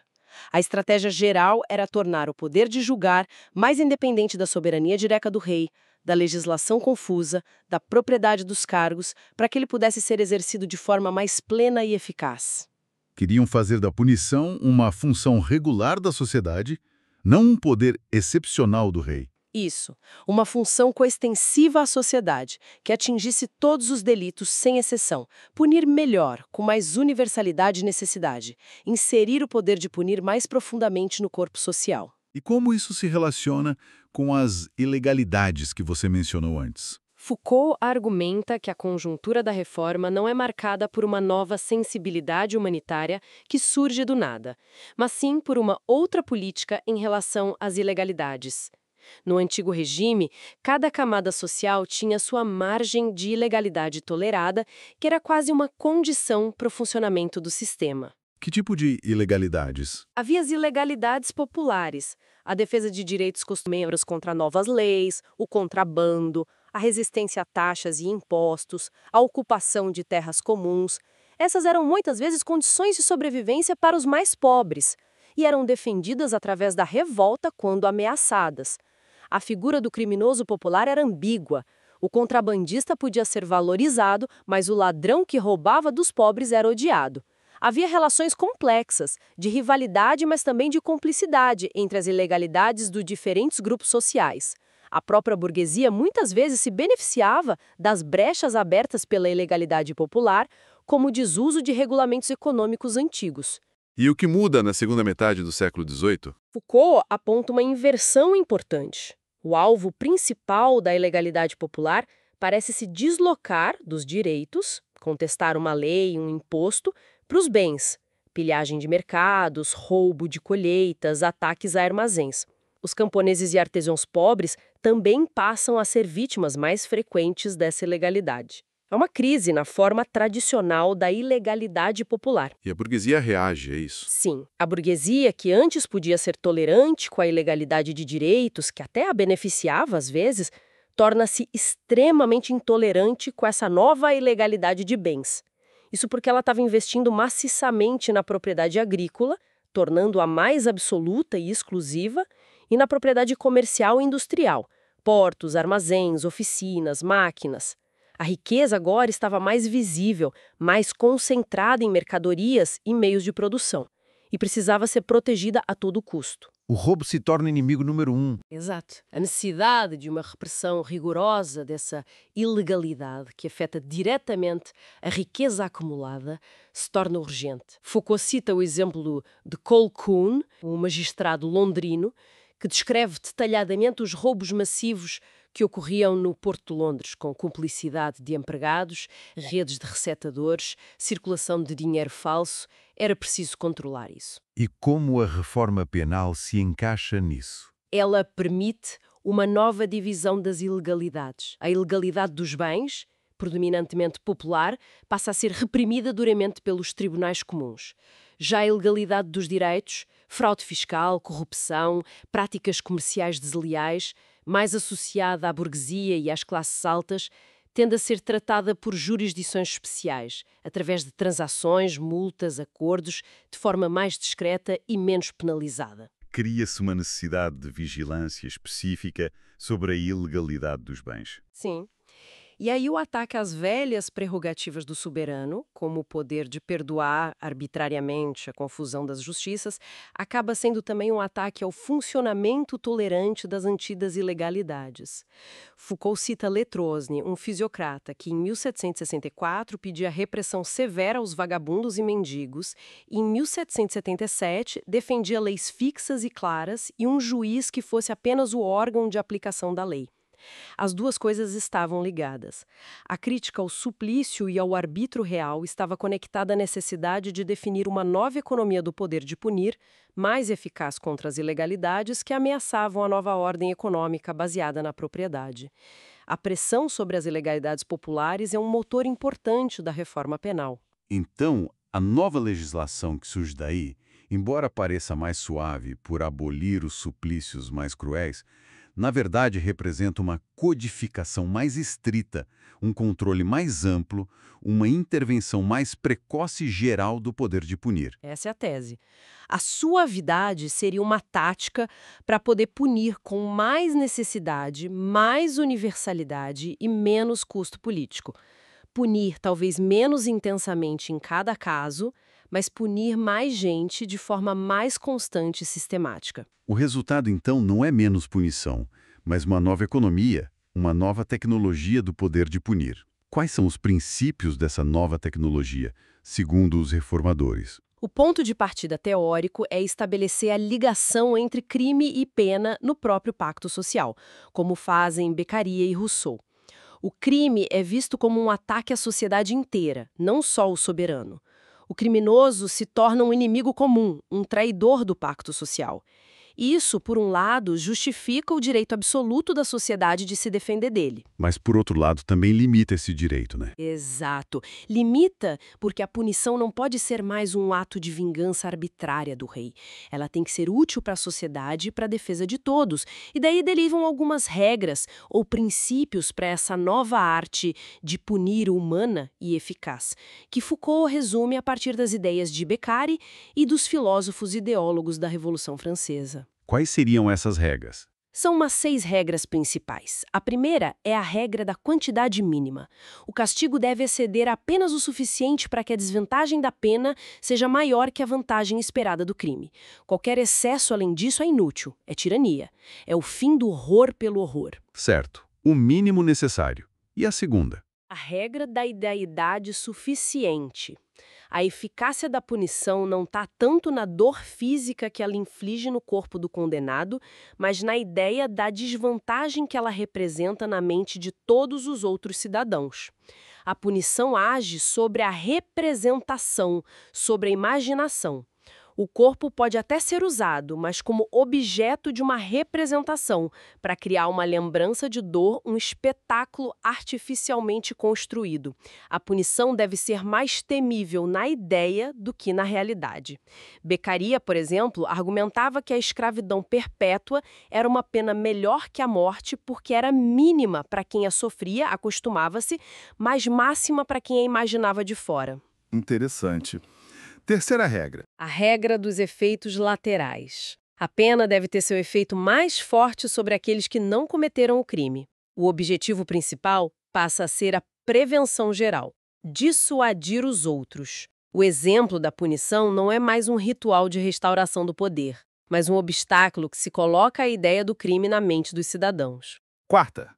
A estratégia geral era tornar o poder de julgar mais independente da soberania direta do rei, da legislação confusa, da propriedade dos cargos, para que ele pudesse ser exercido de forma mais plena e eficaz. Queriam fazer da punição uma função regular da sociedade, não um poder excepcional do rei. Isso, uma função coextensiva à sociedade, que atingisse todos os delitos sem exceção, punir melhor, com mais universalidade e necessidade, inserir o poder de punir mais profundamente no corpo social. E como isso se relaciona com as ilegalidades que você mencionou antes? Foucault argumenta que a conjuntura da reforma não é marcada por uma nova sensibilidade humanitária que surge do nada, mas sim por uma outra política em relação às ilegalidades. No antigo regime, cada camada social tinha sua margem de ilegalidade tolerada, que era quase uma condição para o funcionamento do sistema. Que tipo de ilegalidades? Havia as ilegalidades populares, a defesa de direitos costumeiros contra novas leis, o contrabando, a resistência a taxas e impostos, a ocupação de terras comuns. Essas eram muitas vezes condições de sobrevivência para os mais pobres e eram defendidas através da revolta quando ameaçadas. A figura do criminoso popular era ambígua. O contrabandista podia ser valorizado, mas o ladrão que roubava dos pobres era odiado. Havia relações complexas, de rivalidade, mas também de cumplicidade entre as ilegalidades dos diferentes grupos sociais. A própria burguesia muitas vezes se beneficiava das brechas abertas pela ilegalidade popular, como o desuso de regulamentos econômicos antigos. E o que muda na segunda metade do século XVIII? Foucault aponta uma inversão importante. O alvo principal da ilegalidade popular parece se deslocar dos direitos, contestar uma lei, um imposto, para os bens, pilhagem de mercados, roubo de colheitas, ataques a armazéns. Os camponeses e artesãos pobres também passam a ser vítimas mais frequentes dessa ilegalidade. É uma crise na forma tradicional da ilegalidade popular. E a burguesia reage a isso? Sim, a burguesia, que antes podia ser tolerante com a ilegalidade de direitos, que até a beneficiava às vezes, torna-se extremamente intolerante com essa nova ilegalidade de bens. Isso porque ela estava investindo maciçamente na propriedade agrícola, tornando-a mais absoluta e exclusiva, e na propriedade comercial e industrial, portos, armazéns, oficinas, máquinas. A riqueza agora estava mais visível, mais concentrada em mercadorias e meios de produção, e precisava ser protegida a todo custo. O roubo se torna o inimigo número 1. Exato. A necessidade de uma repressão rigorosa dessa ilegalidade que afeta diretamente a riqueza acumulada se torna urgente. Foucault cita o exemplo de Cole Coon, um magistrado londrino, que descreve detalhadamente os roubos massivos que ocorriam no Porto de Londres, com cumplicidade de empregados, redes de recetadores, circulação de dinheiro falso. Era preciso controlar isso. E como a reforma penal se encaixa nisso? Ela permite uma nova divisão das ilegalidades. A ilegalidade dos bens, predominantemente popular, passa a ser reprimida duramente pelos tribunais comuns. Já a ilegalidade dos direitos, fraude fiscal, corrupção, práticas comerciais desleais, mais associada à burguesia e às classes altas, tende a ser tratada por jurisdições especiais, através de transações, multas, acordos, de forma mais discreta e menos penalizada. Cria-se uma necessidade de vigilância específica sobre a ilegalidade dos bens. Sim. E aí o ataque às velhas prerrogativas do soberano, como o poder de perdoar arbitrariamente a confusão das justiças, acaba sendo também um ataque ao funcionamento tolerante das antigas ilegalidades. Foucault cita Letrosne, um fisiocrata que em 1764 pedia repressão severa aos vagabundos e mendigos, e em 1777 defendia leis fixas e claras e um juiz que fosse apenas o órgão de aplicação da lei. As duas coisas estavam ligadas. A crítica ao suplício e ao arbítrio real estava conectada à necessidade de definir uma nova economia do poder de punir, mais eficaz contra as ilegalidades que ameaçavam a nova ordem econômica baseada na propriedade. A pressão sobre as ilegalidades populares é um motor importante da reforma penal. Então, a nova legislação que surge daí, embora pareça mais suave por abolir os suplícios mais cruéis, na verdade representa uma codificação mais estrita, um controle mais amplo, uma intervenção mais precoce e geral do poder de punir. Essa é a tese. A suavidade seria uma tática para poder punir com mais necessidade, mais universalidade e menos custo político. Punir talvez menos intensamente em cada caso, mas punir mais gente de forma mais constante e sistemática. O resultado, então, não é menos punição, mas uma nova economia, uma nova tecnologia do poder de punir. Quais são os princípios dessa nova tecnologia, segundo os reformadores? O ponto de partida teórico é estabelecer a ligação entre crime e pena no próprio pacto social, como fazem Beccaria e Rousseau. O crime é visto como um ataque à sociedade inteira, não só o soberano. O criminoso se torna um inimigo comum, um traidor do pacto social. Isso, por um lado, justifica o direito absoluto da sociedade de se defender dele. Mas, por outro lado, também limita esse direito, né? Exato. Limita porque a punição não pode ser mais um ato de vingança arbitrária do rei. Ela tem que ser útil para a sociedade e para a defesa de todos. E daí derivam algumas regras ou princípios para essa nova arte de punir humana e eficaz, que Foucault resume a partir das ideias de Beccari e dos filósofos ideólogos da Revolução Francesa. Quais seriam essas regras? São umas 6 regras principais. A primeira é a regra da quantidade mínima. O castigo deve exceder apenas o suficiente para que a desvantagem da pena seja maior que a vantagem esperada do crime. Qualquer excesso além disso é inútil, é tirania. É o fim do horror pelo horror. Certo. O mínimo necessário. E a segunda? A regra da idealidade suficiente. A eficácia da punição não está tanto na dor física que ela inflige no corpo do condenado, mas na ideia da desvantagem que ela representa na mente de todos os outros cidadãos. A punição age sobre a representação, sobre a imaginação. O corpo pode até ser usado, mas como objeto de uma representação, para criar uma lembrança de dor, um espetáculo artificialmente construído. A punição deve ser mais temível na ideia do que na realidade. Beccaria, por exemplo, argumentava que a escravidão perpétua era uma pena melhor que a morte porque era mínima para quem a sofria, acostumava-se, mas máxima para quem a imaginava de fora. Interessante. Terceira regra. A regra dos efeitos laterais. A pena deve ter seu efeito mais forte sobre aqueles que não cometeram o crime. O objetivo principal passa a ser a prevenção geral, dissuadir os outros. O exemplo da punição não é mais um ritual de restauração do poder, mas um obstáculo que se coloca a ideia do crime na mente dos cidadãos. Quarta.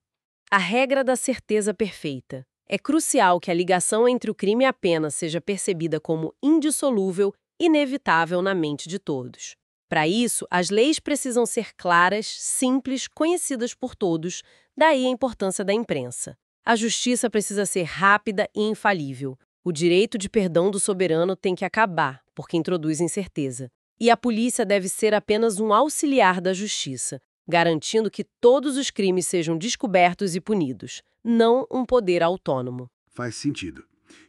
A regra da certeza perfeita. É crucial que a ligação entre o crime e a pena seja percebida como indissolúvel, inevitável na mente de todos. Para isso, as leis precisam ser claras, simples, conhecidas por todos, daí a importância da imprensa. A justiça precisa ser rápida e infalível. O direito de perdão do soberano tem que acabar, porque introduz incerteza. E a polícia deve ser apenas um auxiliar da justiça, garantindo que todos os crimes sejam descobertos e punidos, não um poder autônomo. Faz sentido.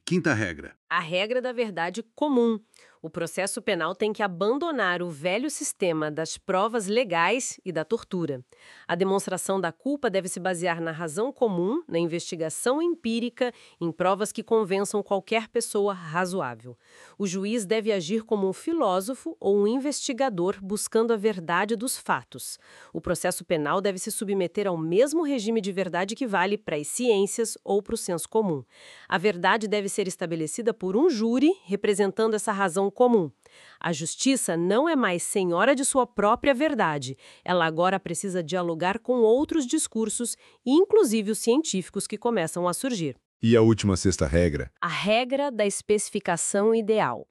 Quinta regra. A regra da verdade comum. O processo penal tem que abandonar o velho sistema das provas legais e da tortura. A demonstração da culpa deve se basear na razão comum, na investigação empírica, em provas que convençam qualquer pessoa razoável. O juiz deve agir como um filósofo ou um investigador buscando a verdade dos fatos. O processo penal deve se submeter ao mesmo regime de verdade que vale para as ciências ou para o senso comum. A verdade deve ser estabelecida por um júri representando essa razão comum. A justiça não é mais senhora de sua própria verdade. Ela agora precisa dialogar com outros discursos, inclusive os científicos que começam a surgir. E a última sexta regra? A regra da especificação ideal.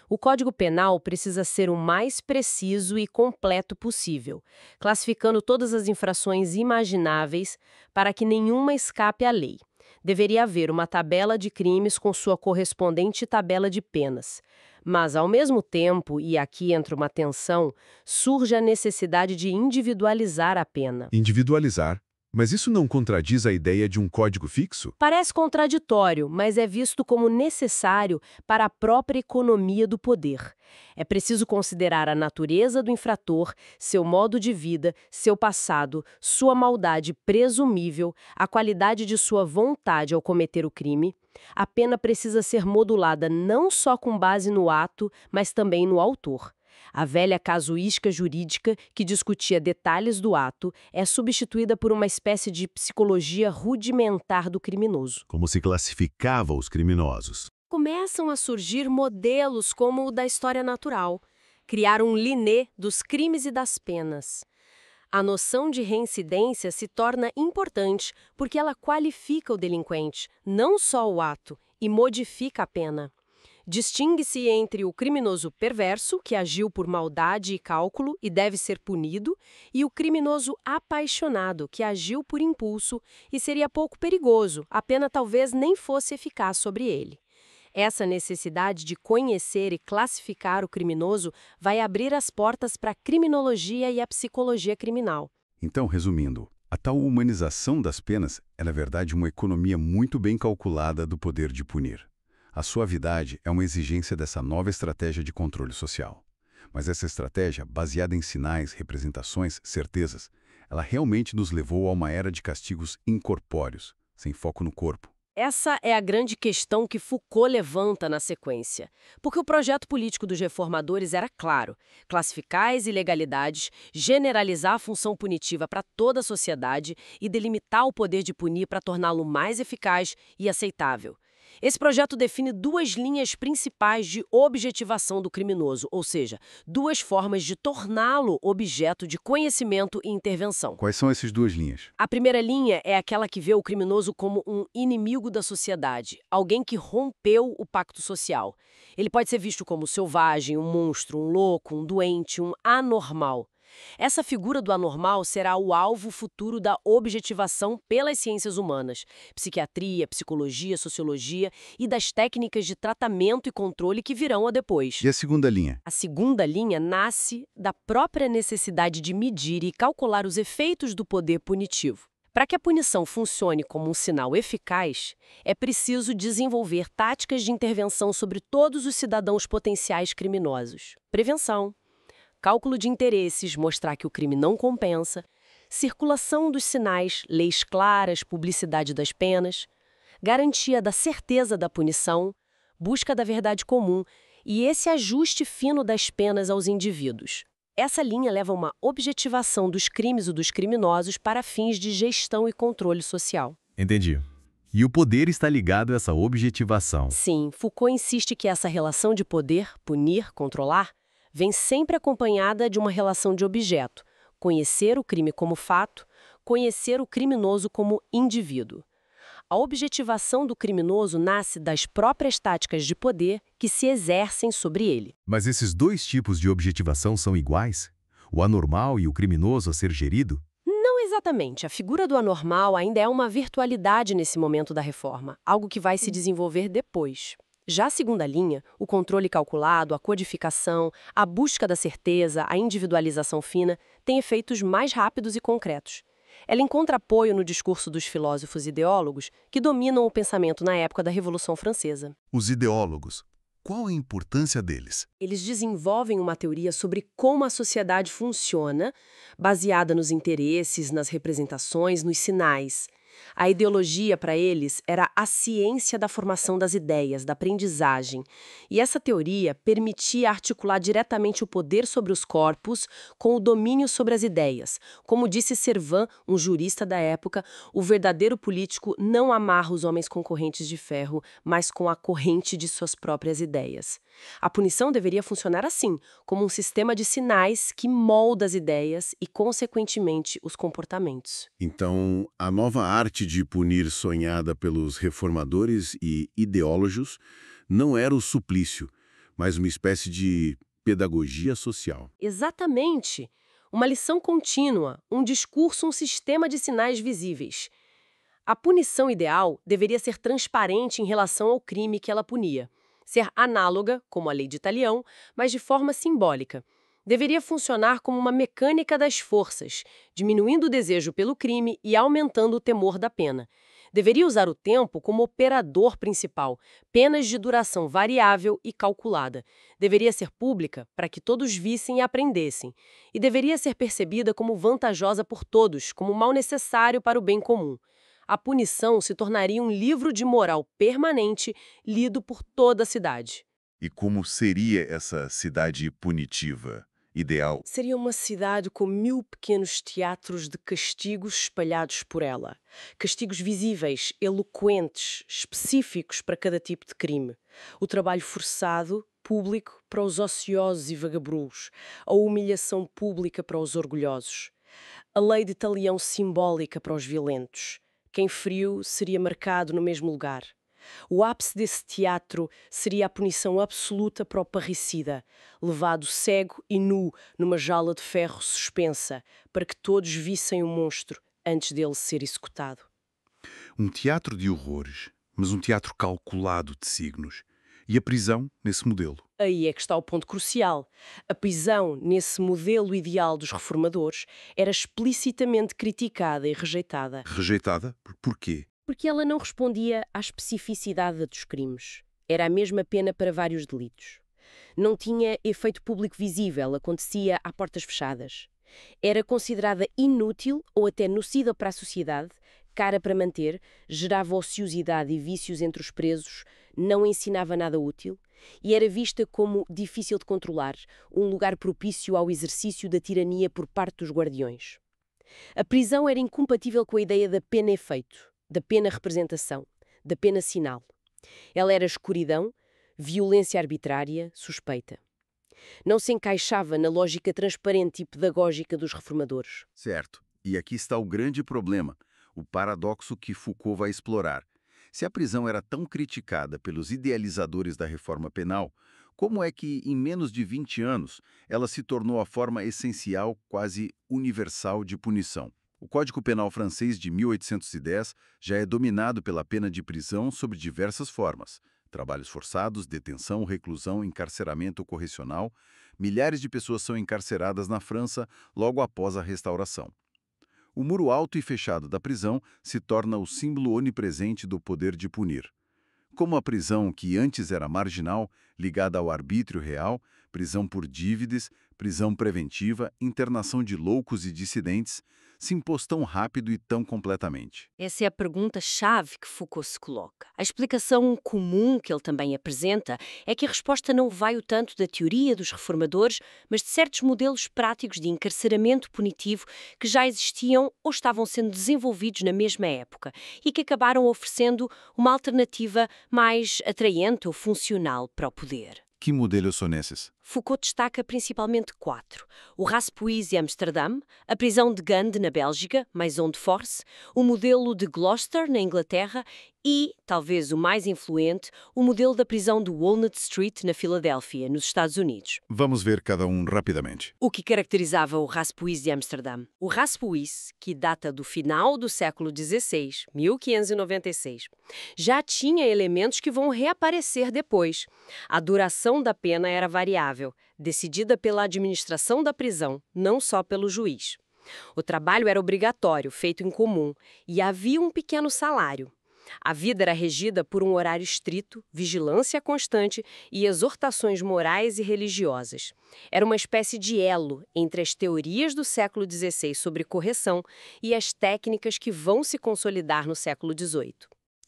O Código Penal precisa ser o mais preciso e completo possível, classificando todas as infrações imagináveis para que nenhuma escape à lei. Deveria haver uma tabela de crimes com sua correspondente tabela de penas. Mas, ao mesmo tempo, e aqui entra uma tensão, surge a necessidade de individualizar a pena. Individualizar. Mas isso não contradiz a ideia de um código fixo? Parece contraditório, mas é visto como necessário para a própria economia do poder. É preciso considerar a natureza do infrator, seu modo de vida, seu passado, sua maldade presumível, a qualidade de sua vontade ao cometer o crime. A pena precisa ser modulada não só com base no ato, mas também no autor. A velha casuística jurídica, que discutia detalhes do ato, é substituída por uma espécie de psicologia rudimentar do criminoso. Como se classificava os criminosos? Começam a surgir modelos como o da história natural, criar um Linné dos crimes e das penas. A noção de reincidência se torna importante porque ela qualifica o delinquente, não só o ato, e modifica a pena. Distingue-se entre o criminoso perverso, que agiu por maldade e cálculo e deve ser punido, e o criminoso apaixonado, que agiu por impulso e seria pouco perigoso, a pena talvez nem fosse eficaz sobre ele. Essa necessidade de conhecer e classificar o criminoso vai abrir as portas para a criminologia e a psicologia criminal. Então, resumindo, a tal humanização das penas é, na verdade, uma economia muito bem calculada do poder de punir. A suavidade é uma exigência dessa nova estratégia de controle social. Mas essa estratégia, baseada em sinais, representações, certezas, ela realmente nos levou a uma era de castigos incorpóreos, sem foco no corpo. Essa é a grande questão que Foucault levanta na sequência. Porque o projeto político dos reformadores era claro: classificar as ilegalidades, generalizar a função punitiva para toda a sociedade e delimitar o poder de punir para torná-lo mais eficaz e aceitável. Esse projeto define duas linhas principais de objetivação do criminoso, ou seja, duas formas de torná-lo objeto de conhecimento e intervenção. Quais são essas duas linhas? A primeira linha é aquela que vê o criminoso como um inimigo da sociedade, alguém que rompeu o pacto social. Ele pode ser visto como selvagem, um monstro, um louco, um doente, um anormal. Essa figura do anormal será o alvo futuro da objetivação pelas ciências humanas, psiquiatria, psicologia, sociologia e das técnicas de tratamento e controle que virão a depois. E a segunda linha? A segunda linha nasce da própria necessidade de medir e calcular os efeitos do poder punitivo. Para que a punição funcione como um sinal eficaz, é preciso desenvolver táticas de intervenção sobre todos os cidadãos potenciais criminosos. Prevenção, cálculo de interesses, mostrar que o crime não compensa, circulação dos sinais, leis claras, publicidade das penas, garantia da certeza da punição, busca da verdade comum e esse ajuste fino das penas aos indivíduos. Essa linha leva a uma objetivação dos crimes ou dos criminosos para fins de gestão e controle social. Entendi. E o poder está ligado a essa objetivação. Sim, Foucault insiste que essa relação de poder, punir, controlar, vem sempre acompanhada de uma relação de objeto, conhecer o crime como fato, conhecer o criminoso como indivíduo. A objetivação do criminoso nasce das próprias táticas de poder que se exercem sobre ele. Mas esses dois tipos de objetivação são iguais? O anormal e o criminoso a ser gerido? Não exatamente. A figura do anormal ainda é uma virtualidade nesse momento da reforma, algo que vai se desenvolver depois. Já a segunda linha, o controle calculado, a codificação, a busca da certeza, a individualização fina, tem efeitos mais rápidos e concretos. Ela encontra apoio no discurso dos filósofos ideólogos que dominam o pensamento na época da Revolução Francesa. Os ideólogos, qual a importância deles? Eles desenvolvem uma teoria sobre como a sociedade funciona, baseada nos interesses, nas representações, nos sinais. A ideologia, para eles, era a ciência da formação das ideias, da aprendizagem. E essa teoria permitia articular diretamente o poder sobre os corpos com o domínio sobre as ideias. Como disse Servan, um jurista da época, o verdadeiro político não amarra os homens com correntes de ferro, mas com a corrente de suas próprias ideias. A punição deveria funcionar assim, como um sistema de sinais que molda as ideias e, consequentemente, os comportamentos. Então, a nova arte de punir sonhada pelos reformadores e ideólogos não era o suplício, mas uma espécie de pedagogia social. Exatamente. Uma lição contínua, um discurso, um sistema de sinais visíveis. A punição ideal deveria ser transparente em relação ao crime que ela punia. Ser análoga, como a lei de Talião, mas de forma simbólica. Deveria funcionar como uma mecânica das forças, diminuindo o desejo pelo crime e aumentando o temor da pena. Deveria usar o tempo como operador principal, penas de duração variável e calculada. Deveria ser pública para que todos vissem e aprendessem. E deveria ser percebida como vantajosa por todos, como mal necessário para o bem comum. A punição se tornaria um livro de moral permanente, lido por toda a cidade. E como seria essa cidade punitiva? ideal? Seria uma cidade com 1000 pequenos teatros de castigos espalhados por ela. Castigos visíveis, eloquentes, específicos para cada tipo de crime. O trabalho forçado, público, para os ociosos e vagabundos. A humilhação pública para os orgulhosos. A lei de talião simbólica para os violentos. Quem feriu seria marcado no mesmo lugar. O ápice desse teatro seria a punição absoluta para o parricida, levado cego e nu numa jaula de ferro suspensa, para que todos vissem o monstro antes dele ser executado. Um teatro de horrores, mas um teatro calculado de signos. E a prisão nesse modelo. Aí é que está o ponto crucial. A prisão, nesse modelo ideal dos reformadores, era explicitamente criticada e rejeitada. Rejeitada? Por quê? Porque ela não respondia à especificidade dos crimes. Era a mesma pena para vários delitos. Não tinha efeito público visível, acontecia a portas fechadas. Era considerada inútil ou até nociva para a sociedade, cara para manter, gerava ociosidade e vícios entre os presos, não ensinava nada útil e era vista como difícil de controlar, um lugar propício ao exercício da tirania por parte dos guardiões. A prisão era incompatível com a ideia da pena-efeito, da pena-representação, da pena-sinal. Ela era escuridão, violência arbitrária, suspeita. Não se encaixava na lógica transparente e pedagógica dos reformadores. Certo. E aqui está o grande problema, o paradoxo que Foucault vai explorar. Se a prisão era tão criticada pelos idealizadores da reforma penal, como é que, em menos de 20 anos, ela se tornou a forma essencial, quase universal, de punição? O Código Penal francês de 1810 já é dominado pela pena de prisão sob diversas formas. Trabalhos forçados, detenção, reclusão, encarceramento correcional. Milhares de pessoas são encarceradas na França logo após a Restauração. O muro alto e fechado da prisão se torna o símbolo onipresente do poder de punir. Como a prisão, que antes era marginal, ligada ao arbítrio real, prisão por dívidas, prisão preventiva, internação de loucos e dissidentes, se impôs tão rápido e tão completamente. Essa é a pergunta-chave que Foucault se coloca. A explicação comum que ele também apresenta é que a resposta não veio tanto da teoria dos reformadores, mas de certos modelos práticos de encarceramento punitivo que já existiam ou estavam sendo desenvolvidos na mesma época e que acabaram oferecendo uma alternativa mais atraente ou funcional para o poder. Que modelos são esses? Foucault destaca principalmente 4. O Raspuis de Amsterdã, a prisão de Gand na Bélgica, Maison de Force, o modelo de Gloucester na Inglaterra e, talvez o mais influente, o modelo da prisão de Walnut Street na Filadélfia, nos Estados Unidos. Vamos ver cada um rapidamente. O que caracterizava o Raspuis de Amsterdã? O Raspuis, que data do final do século XVI, 1596, já tinha elementos que vão reaparecer depois. A duração da pena era variável, decidida pela administração da prisão, não só pelo juiz. O trabalho era obrigatório, feito em comum, e havia um pequeno salário. A vida era regida por um horário estrito, vigilância constante e exortações morais e religiosas. Era uma espécie de elo entre as teorias do século XVI sobre correção e as técnicas que vão se consolidar no século XVIII.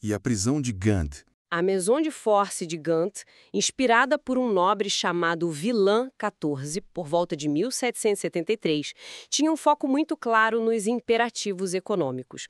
E a prisão de Gand? A Maison de Force de Gand, inspirada por um nobre chamado Villain XIV, por volta de 1773, tinha um foco muito claro nos imperativos econômicos.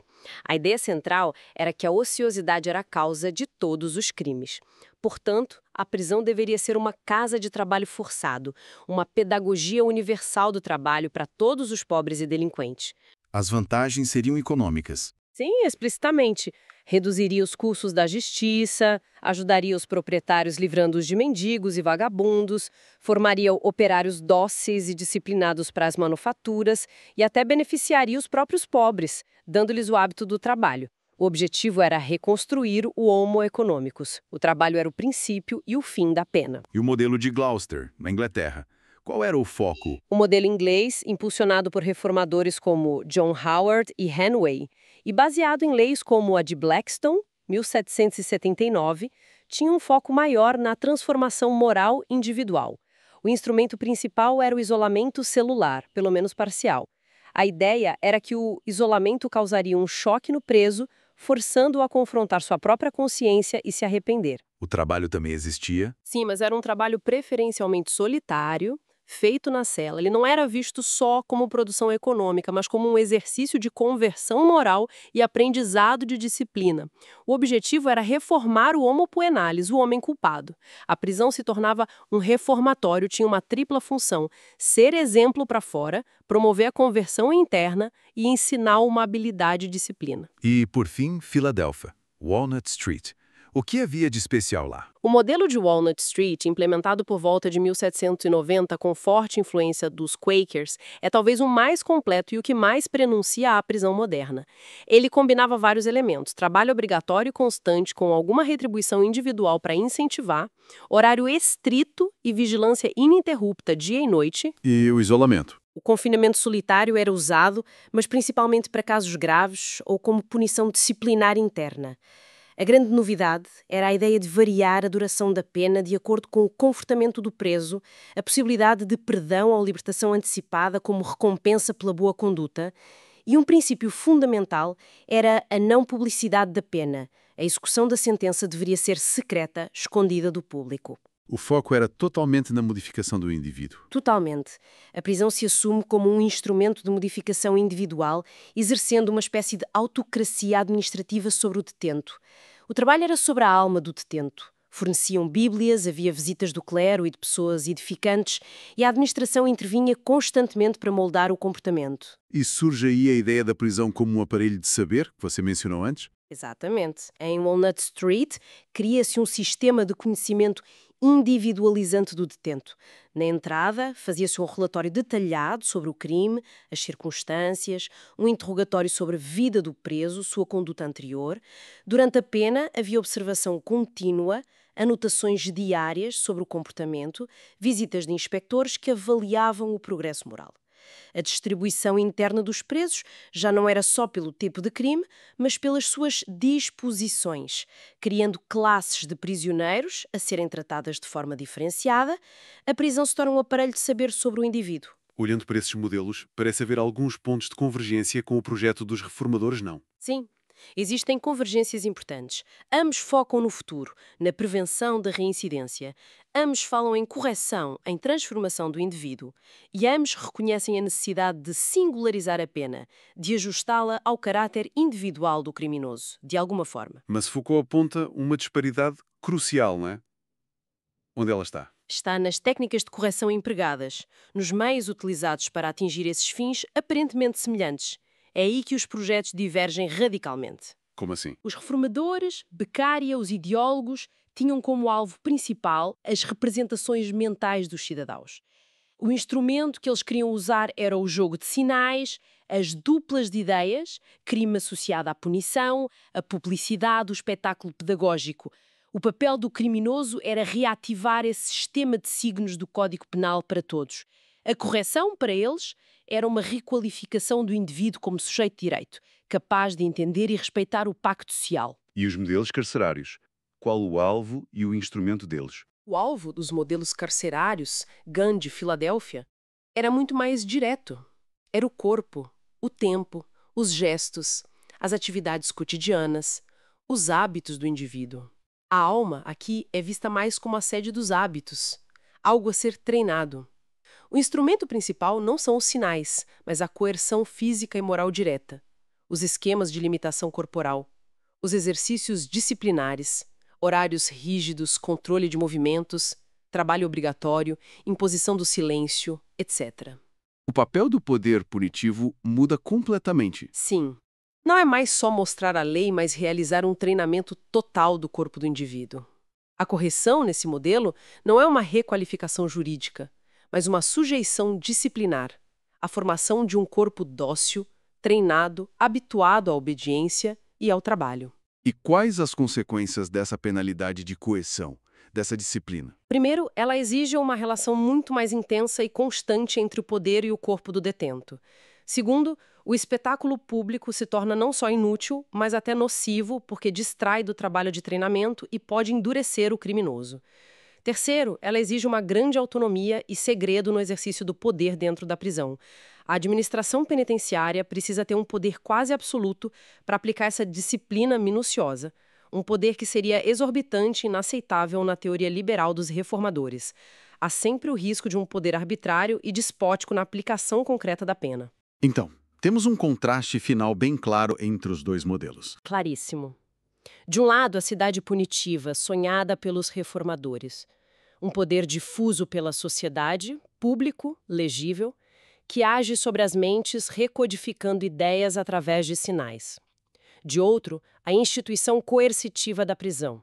A ideia central era que a ociosidade era a causa de todos os crimes. Portanto, a prisão deveria ser uma casa de trabalho forçado, uma pedagogia universal do trabalho para todos os pobres e delinquentes. As vantagens seriam econômicas. Sim, explicitamente. Reduziria os custos da justiça, ajudaria os proprietários livrando-os de mendigos e vagabundos, formaria operários dóceis e disciplinados para as manufaturas e até beneficiaria os próprios pobres, dando-lhes o hábito do trabalho. O objetivo era reconstruir o homo economicus. O trabalho era o princípio e o fim da pena. E o modelo de Gloucester, na Inglaterra? Qual era o foco? O modelo inglês, impulsionado por reformadores como John Howard e Hanway, e baseado em leis como a de Blackstone, 1779, tinha um foco maior na transformação moral individual. O instrumento principal era o isolamento celular, pelo menos parcial. A ideia era que o isolamento causaria um choque no preso, forçando-o a confrontar sua própria consciência e se arrepender. O trabalho também existia? Sim, mas era um trabalho preferencialmente solitário, feito na cela, ele não era visto só como produção econômica, mas como um exercício de conversão moral e aprendizado de disciplina. O objetivo era reformar o homo poenalis, o homem culpado. A prisão se tornava um reformatório, tinha uma tripla função: ser exemplo para fora, promover a conversão interna e ensinar uma habilidade e disciplina. E, por fim, Filadélfia, Walnut Street. O que havia de especial lá? O modelo de Walnut Street, implementado por volta de 1790 com forte influência dos Quakers, é talvez o mais completo e o que mais prenuncia a prisão moderna. Ele combinava vários elementos: trabalho obrigatório e constante com alguma retribuição individual para incentivar, horário estrito e vigilância ininterrupta dia e noite. E o isolamento? O confinamento solitário era usado, mas principalmente para casos graves ou como punição disciplinar interna. A grande novidade era a ideia de variar a duração da pena de acordo com o comportamento do preso, a possibilidade de perdão ou libertação antecipada como recompensa pela boa conduta, e um princípio fundamental era a não publicidade da pena. A execução da sentença deveria ser secreta, escondida do público. O foco era totalmente na modificação do indivíduo. Totalmente. A prisão se assume como um instrumento de modificação individual, exercendo uma espécie de autocracia administrativa sobre o detento. O trabalho era sobre a alma do detento. Forneciam bíblias, havia visitas do clero e de pessoas edificantes, e a administração intervinha constantemente para moldar o comportamento. E surge aí a ideia da prisão como um aparelho de saber, que você mencionou antes? Exatamente. Em Walnut Street, cria-se um sistema de conhecimento individualizante do detento. Na entrada, fazia-se um relatório detalhado sobre o crime, as circunstâncias, um interrogatório sobre a vida do preso, sua conduta anterior. Durante a pena, havia observação contínua, anotações diárias sobre o comportamento, visitas de inspectores que avaliavam o progresso moral. A distribuição interna dos presos já não era só pelo tipo de crime, mas pelas suas disposições, criando classes de prisioneiros a serem tratadas de forma diferenciada. A prisão se torna um aparelho de saber sobre o indivíduo. Olhando para esses modelos, parece haver alguns pontos de convergência com o projeto dos reformadores, não? Sim. Existem convergências importantes. Ambos focam no futuro, na prevenção da reincidência. Ambos falam em correção, em transformação do indivíduo. E ambos reconhecem a necessidade de singularizar a pena, de ajustá-la ao caráter individual do criminoso, de alguma forma. Mas Foucault aponta uma disparidade crucial, não é? Onde ela está? Está nas técnicas de correção empregadas, nos meios utilizados para atingir esses fins aparentemente semelhantes. É aí que os projetos divergem radicalmente. Como assim? Os reformadores, Beccaria, os ideólogos, tinham como alvo principal as representações mentais dos cidadãos. O instrumento que eles queriam usar era o jogo de sinais, as duplas de ideias, crime associado à punição, a publicidade, o espetáculo pedagógico. O papel do criminoso era reativar esse sistema de signos do Código Penal para todos. A correção, para eles, era uma requalificação do indivíduo como sujeito de direito, capaz de entender e respeitar o pacto social. E os modelos carcerários? Qual o alvo e o instrumento deles? O alvo dos modelos carcerários, Gandhi, Filadélfia, era muito mais direto. Era o corpo, o tempo, os gestos, as atividades cotidianas, os hábitos do indivíduo. A alma, aqui, é vista mais como a sede dos hábitos, algo a ser treinado. O instrumento principal não são os sinais, mas a coerção física e moral direta, os esquemas de limitação corporal, os exercícios disciplinares, horários rígidos, controle de movimentos, trabalho obrigatório, imposição do silêncio, etc. O papel do poder punitivo muda completamente. Sim. Não é mais só mostrar a lei, mas realizar um treinamento total do corpo do indivíduo. A correção, nesse modelo, não é uma requalificação jurídica, mas uma sujeição disciplinar, a formação de um corpo dócil, treinado, habituado à obediência e ao trabalho. E quais as consequências dessa penalidade de coerção, dessa disciplina? Primeiro, ela exige uma relação muito mais intensa e constante entre o poder e o corpo do detento. Segundo, o espetáculo público se torna não só inútil, mas até nocivo, porque distrai do trabalho de treinamento e pode endurecer o criminoso. Terceiro, ela exige uma grande autonomia e segredo no exercício do poder dentro da prisão. A administração penitenciária precisa ter um poder quase absoluto para aplicar essa disciplina minuciosa, um poder que seria exorbitante e inaceitável na teoria liberal dos reformadores. há sempre o risco de um poder arbitrário e despótico na aplicação concreta da pena. Então, temos um contraste final bem claro entre os dois modelos. Claríssimo. De um lado, a cidade punitiva, sonhada pelos reformadores. Um poder difuso pela sociedade, público, legível, que age sobre as mentes recodificando ideias através de sinais. De outro, a instituição coercitiva da prisão.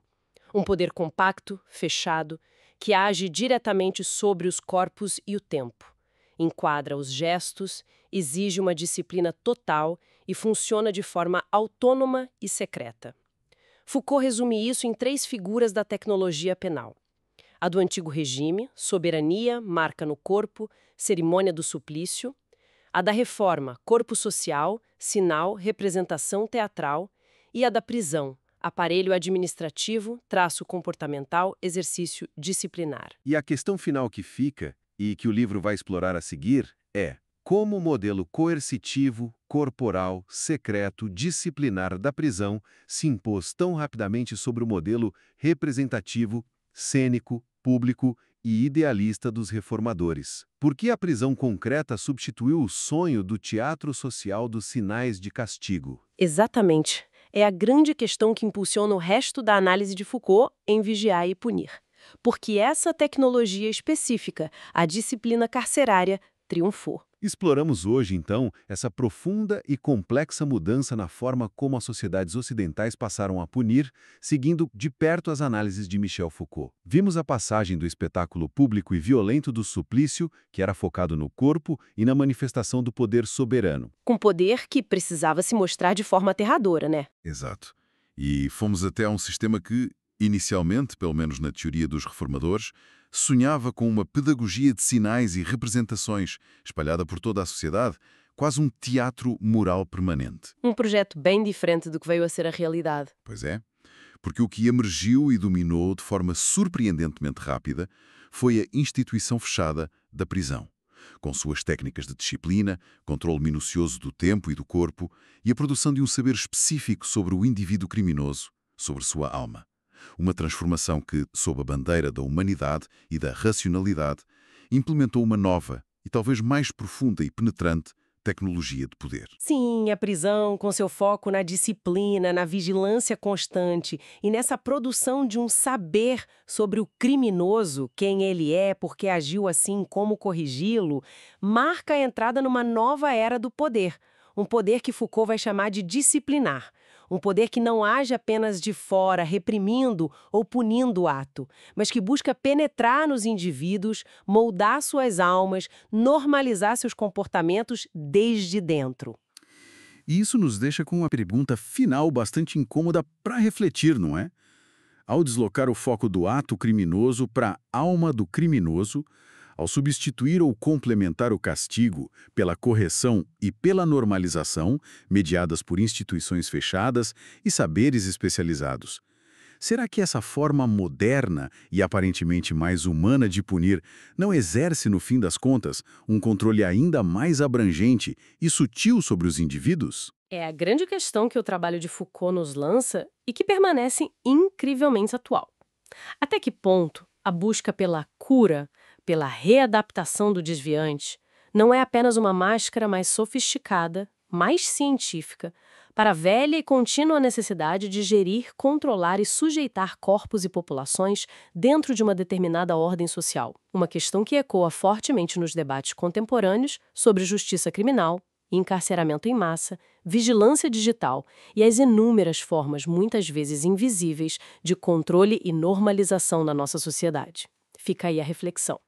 Um poder compacto, fechado, que age diretamente sobre os corpos e o tempo. Enquadra os gestos, exige uma disciplina total e funciona de forma autônoma e secreta. Foucault resume isso em 3 figuras da tecnologia penal. A do antigo regime, soberania, marca no corpo, cerimônia do suplício. A da reforma, corpo social, sinal, representação teatral. E a da prisão, aparelho administrativo, traço comportamental, exercício disciplinar. E a questão final que fica, e que o livro vai explorar a seguir, é como o modelo coercitivo, corporal, secreto, disciplinar da prisão se impôs tão rapidamente sobre o modelo representativo, cênico, público e idealista dos reformadores. Por que a prisão concreta substituiu o sonho do teatro social dos sinais de castigo? Exatamente. É a grande questão que impulsiona o resto da análise de Foucault em Vigiar e Punir. Porque essa tecnologia específica, a disciplina carcerária, triunfou. Exploramos hoje, então, essa profunda e complexa mudança na forma como as sociedades ocidentais passaram a punir, seguindo de perto as análises de Michel Foucault. Vimos a passagem do espetáculo público e violento do suplício, que era focado no corpo, e na manifestação do poder soberano. Com poder que precisava se mostrar de forma aterradora, né? Exato. E fomos até a um sistema que, inicialmente, pelo menos na teoria dos reformadores, sonhava com uma pedagogia de sinais e representações espalhada por toda a sociedade, quase um teatro moral permanente. Um projeto bem diferente do que veio a ser a realidade. Pois é, porque o que emergiu e dominou de forma surpreendentemente rápida foi a instituição fechada da prisão, com suas técnicas de disciplina, controle minucioso do tempo e do corpo e a produção de um saber específico sobre o indivíduo criminoso, sobre sua alma. Uma transformação que, sob a bandeira da humanidade e da racionalidade, implementou uma nova e talvez mais profunda e penetrante tecnologia de poder. Sim, a prisão com seu foco na disciplina, na vigilância constante e nessa produção de um saber sobre o criminoso, quem ele é, por que agiu assim, como corrigi-lo, marca a entrada numa nova era do poder. Um poder que Foucault vai chamar de disciplinar. Um poder que não age apenas de fora, reprimindo ou punindo o ato, mas que busca penetrar nos indivíduos, moldar suas almas, normalizar seus comportamentos desde dentro. E isso nos deixa com uma pergunta final bastante incômoda para refletir, não é? Ao deslocar o foco do ato criminoso para a alma do criminoso, ao substituir ou complementar o castigo pela correção e pela normalização, mediadas por instituições fechadas e saberes especializados. Será que essa forma moderna e aparentemente mais humana de punir não exerce, no fim das contas, um controle ainda mais abrangente e sutil sobre os indivíduos? É a grande questão que o trabalho de Foucault nos lança e que permanece incrivelmente atual. Até que ponto a busca pela cura, pela readaptação do desviante, não é apenas uma máscara mais sofisticada, mais científica, para a velha e contínua necessidade de gerir, controlar e sujeitar corpos e populações dentro de uma determinada ordem social? Uma questão que ecoa fortemente nos debates contemporâneos sobre justiça criminal, encarceramento em massa, vigilância digital e as inúmeras formas, muitas vezes invisíveis, de controle e normalização na nossa sociedade. Fica aí a reflexão.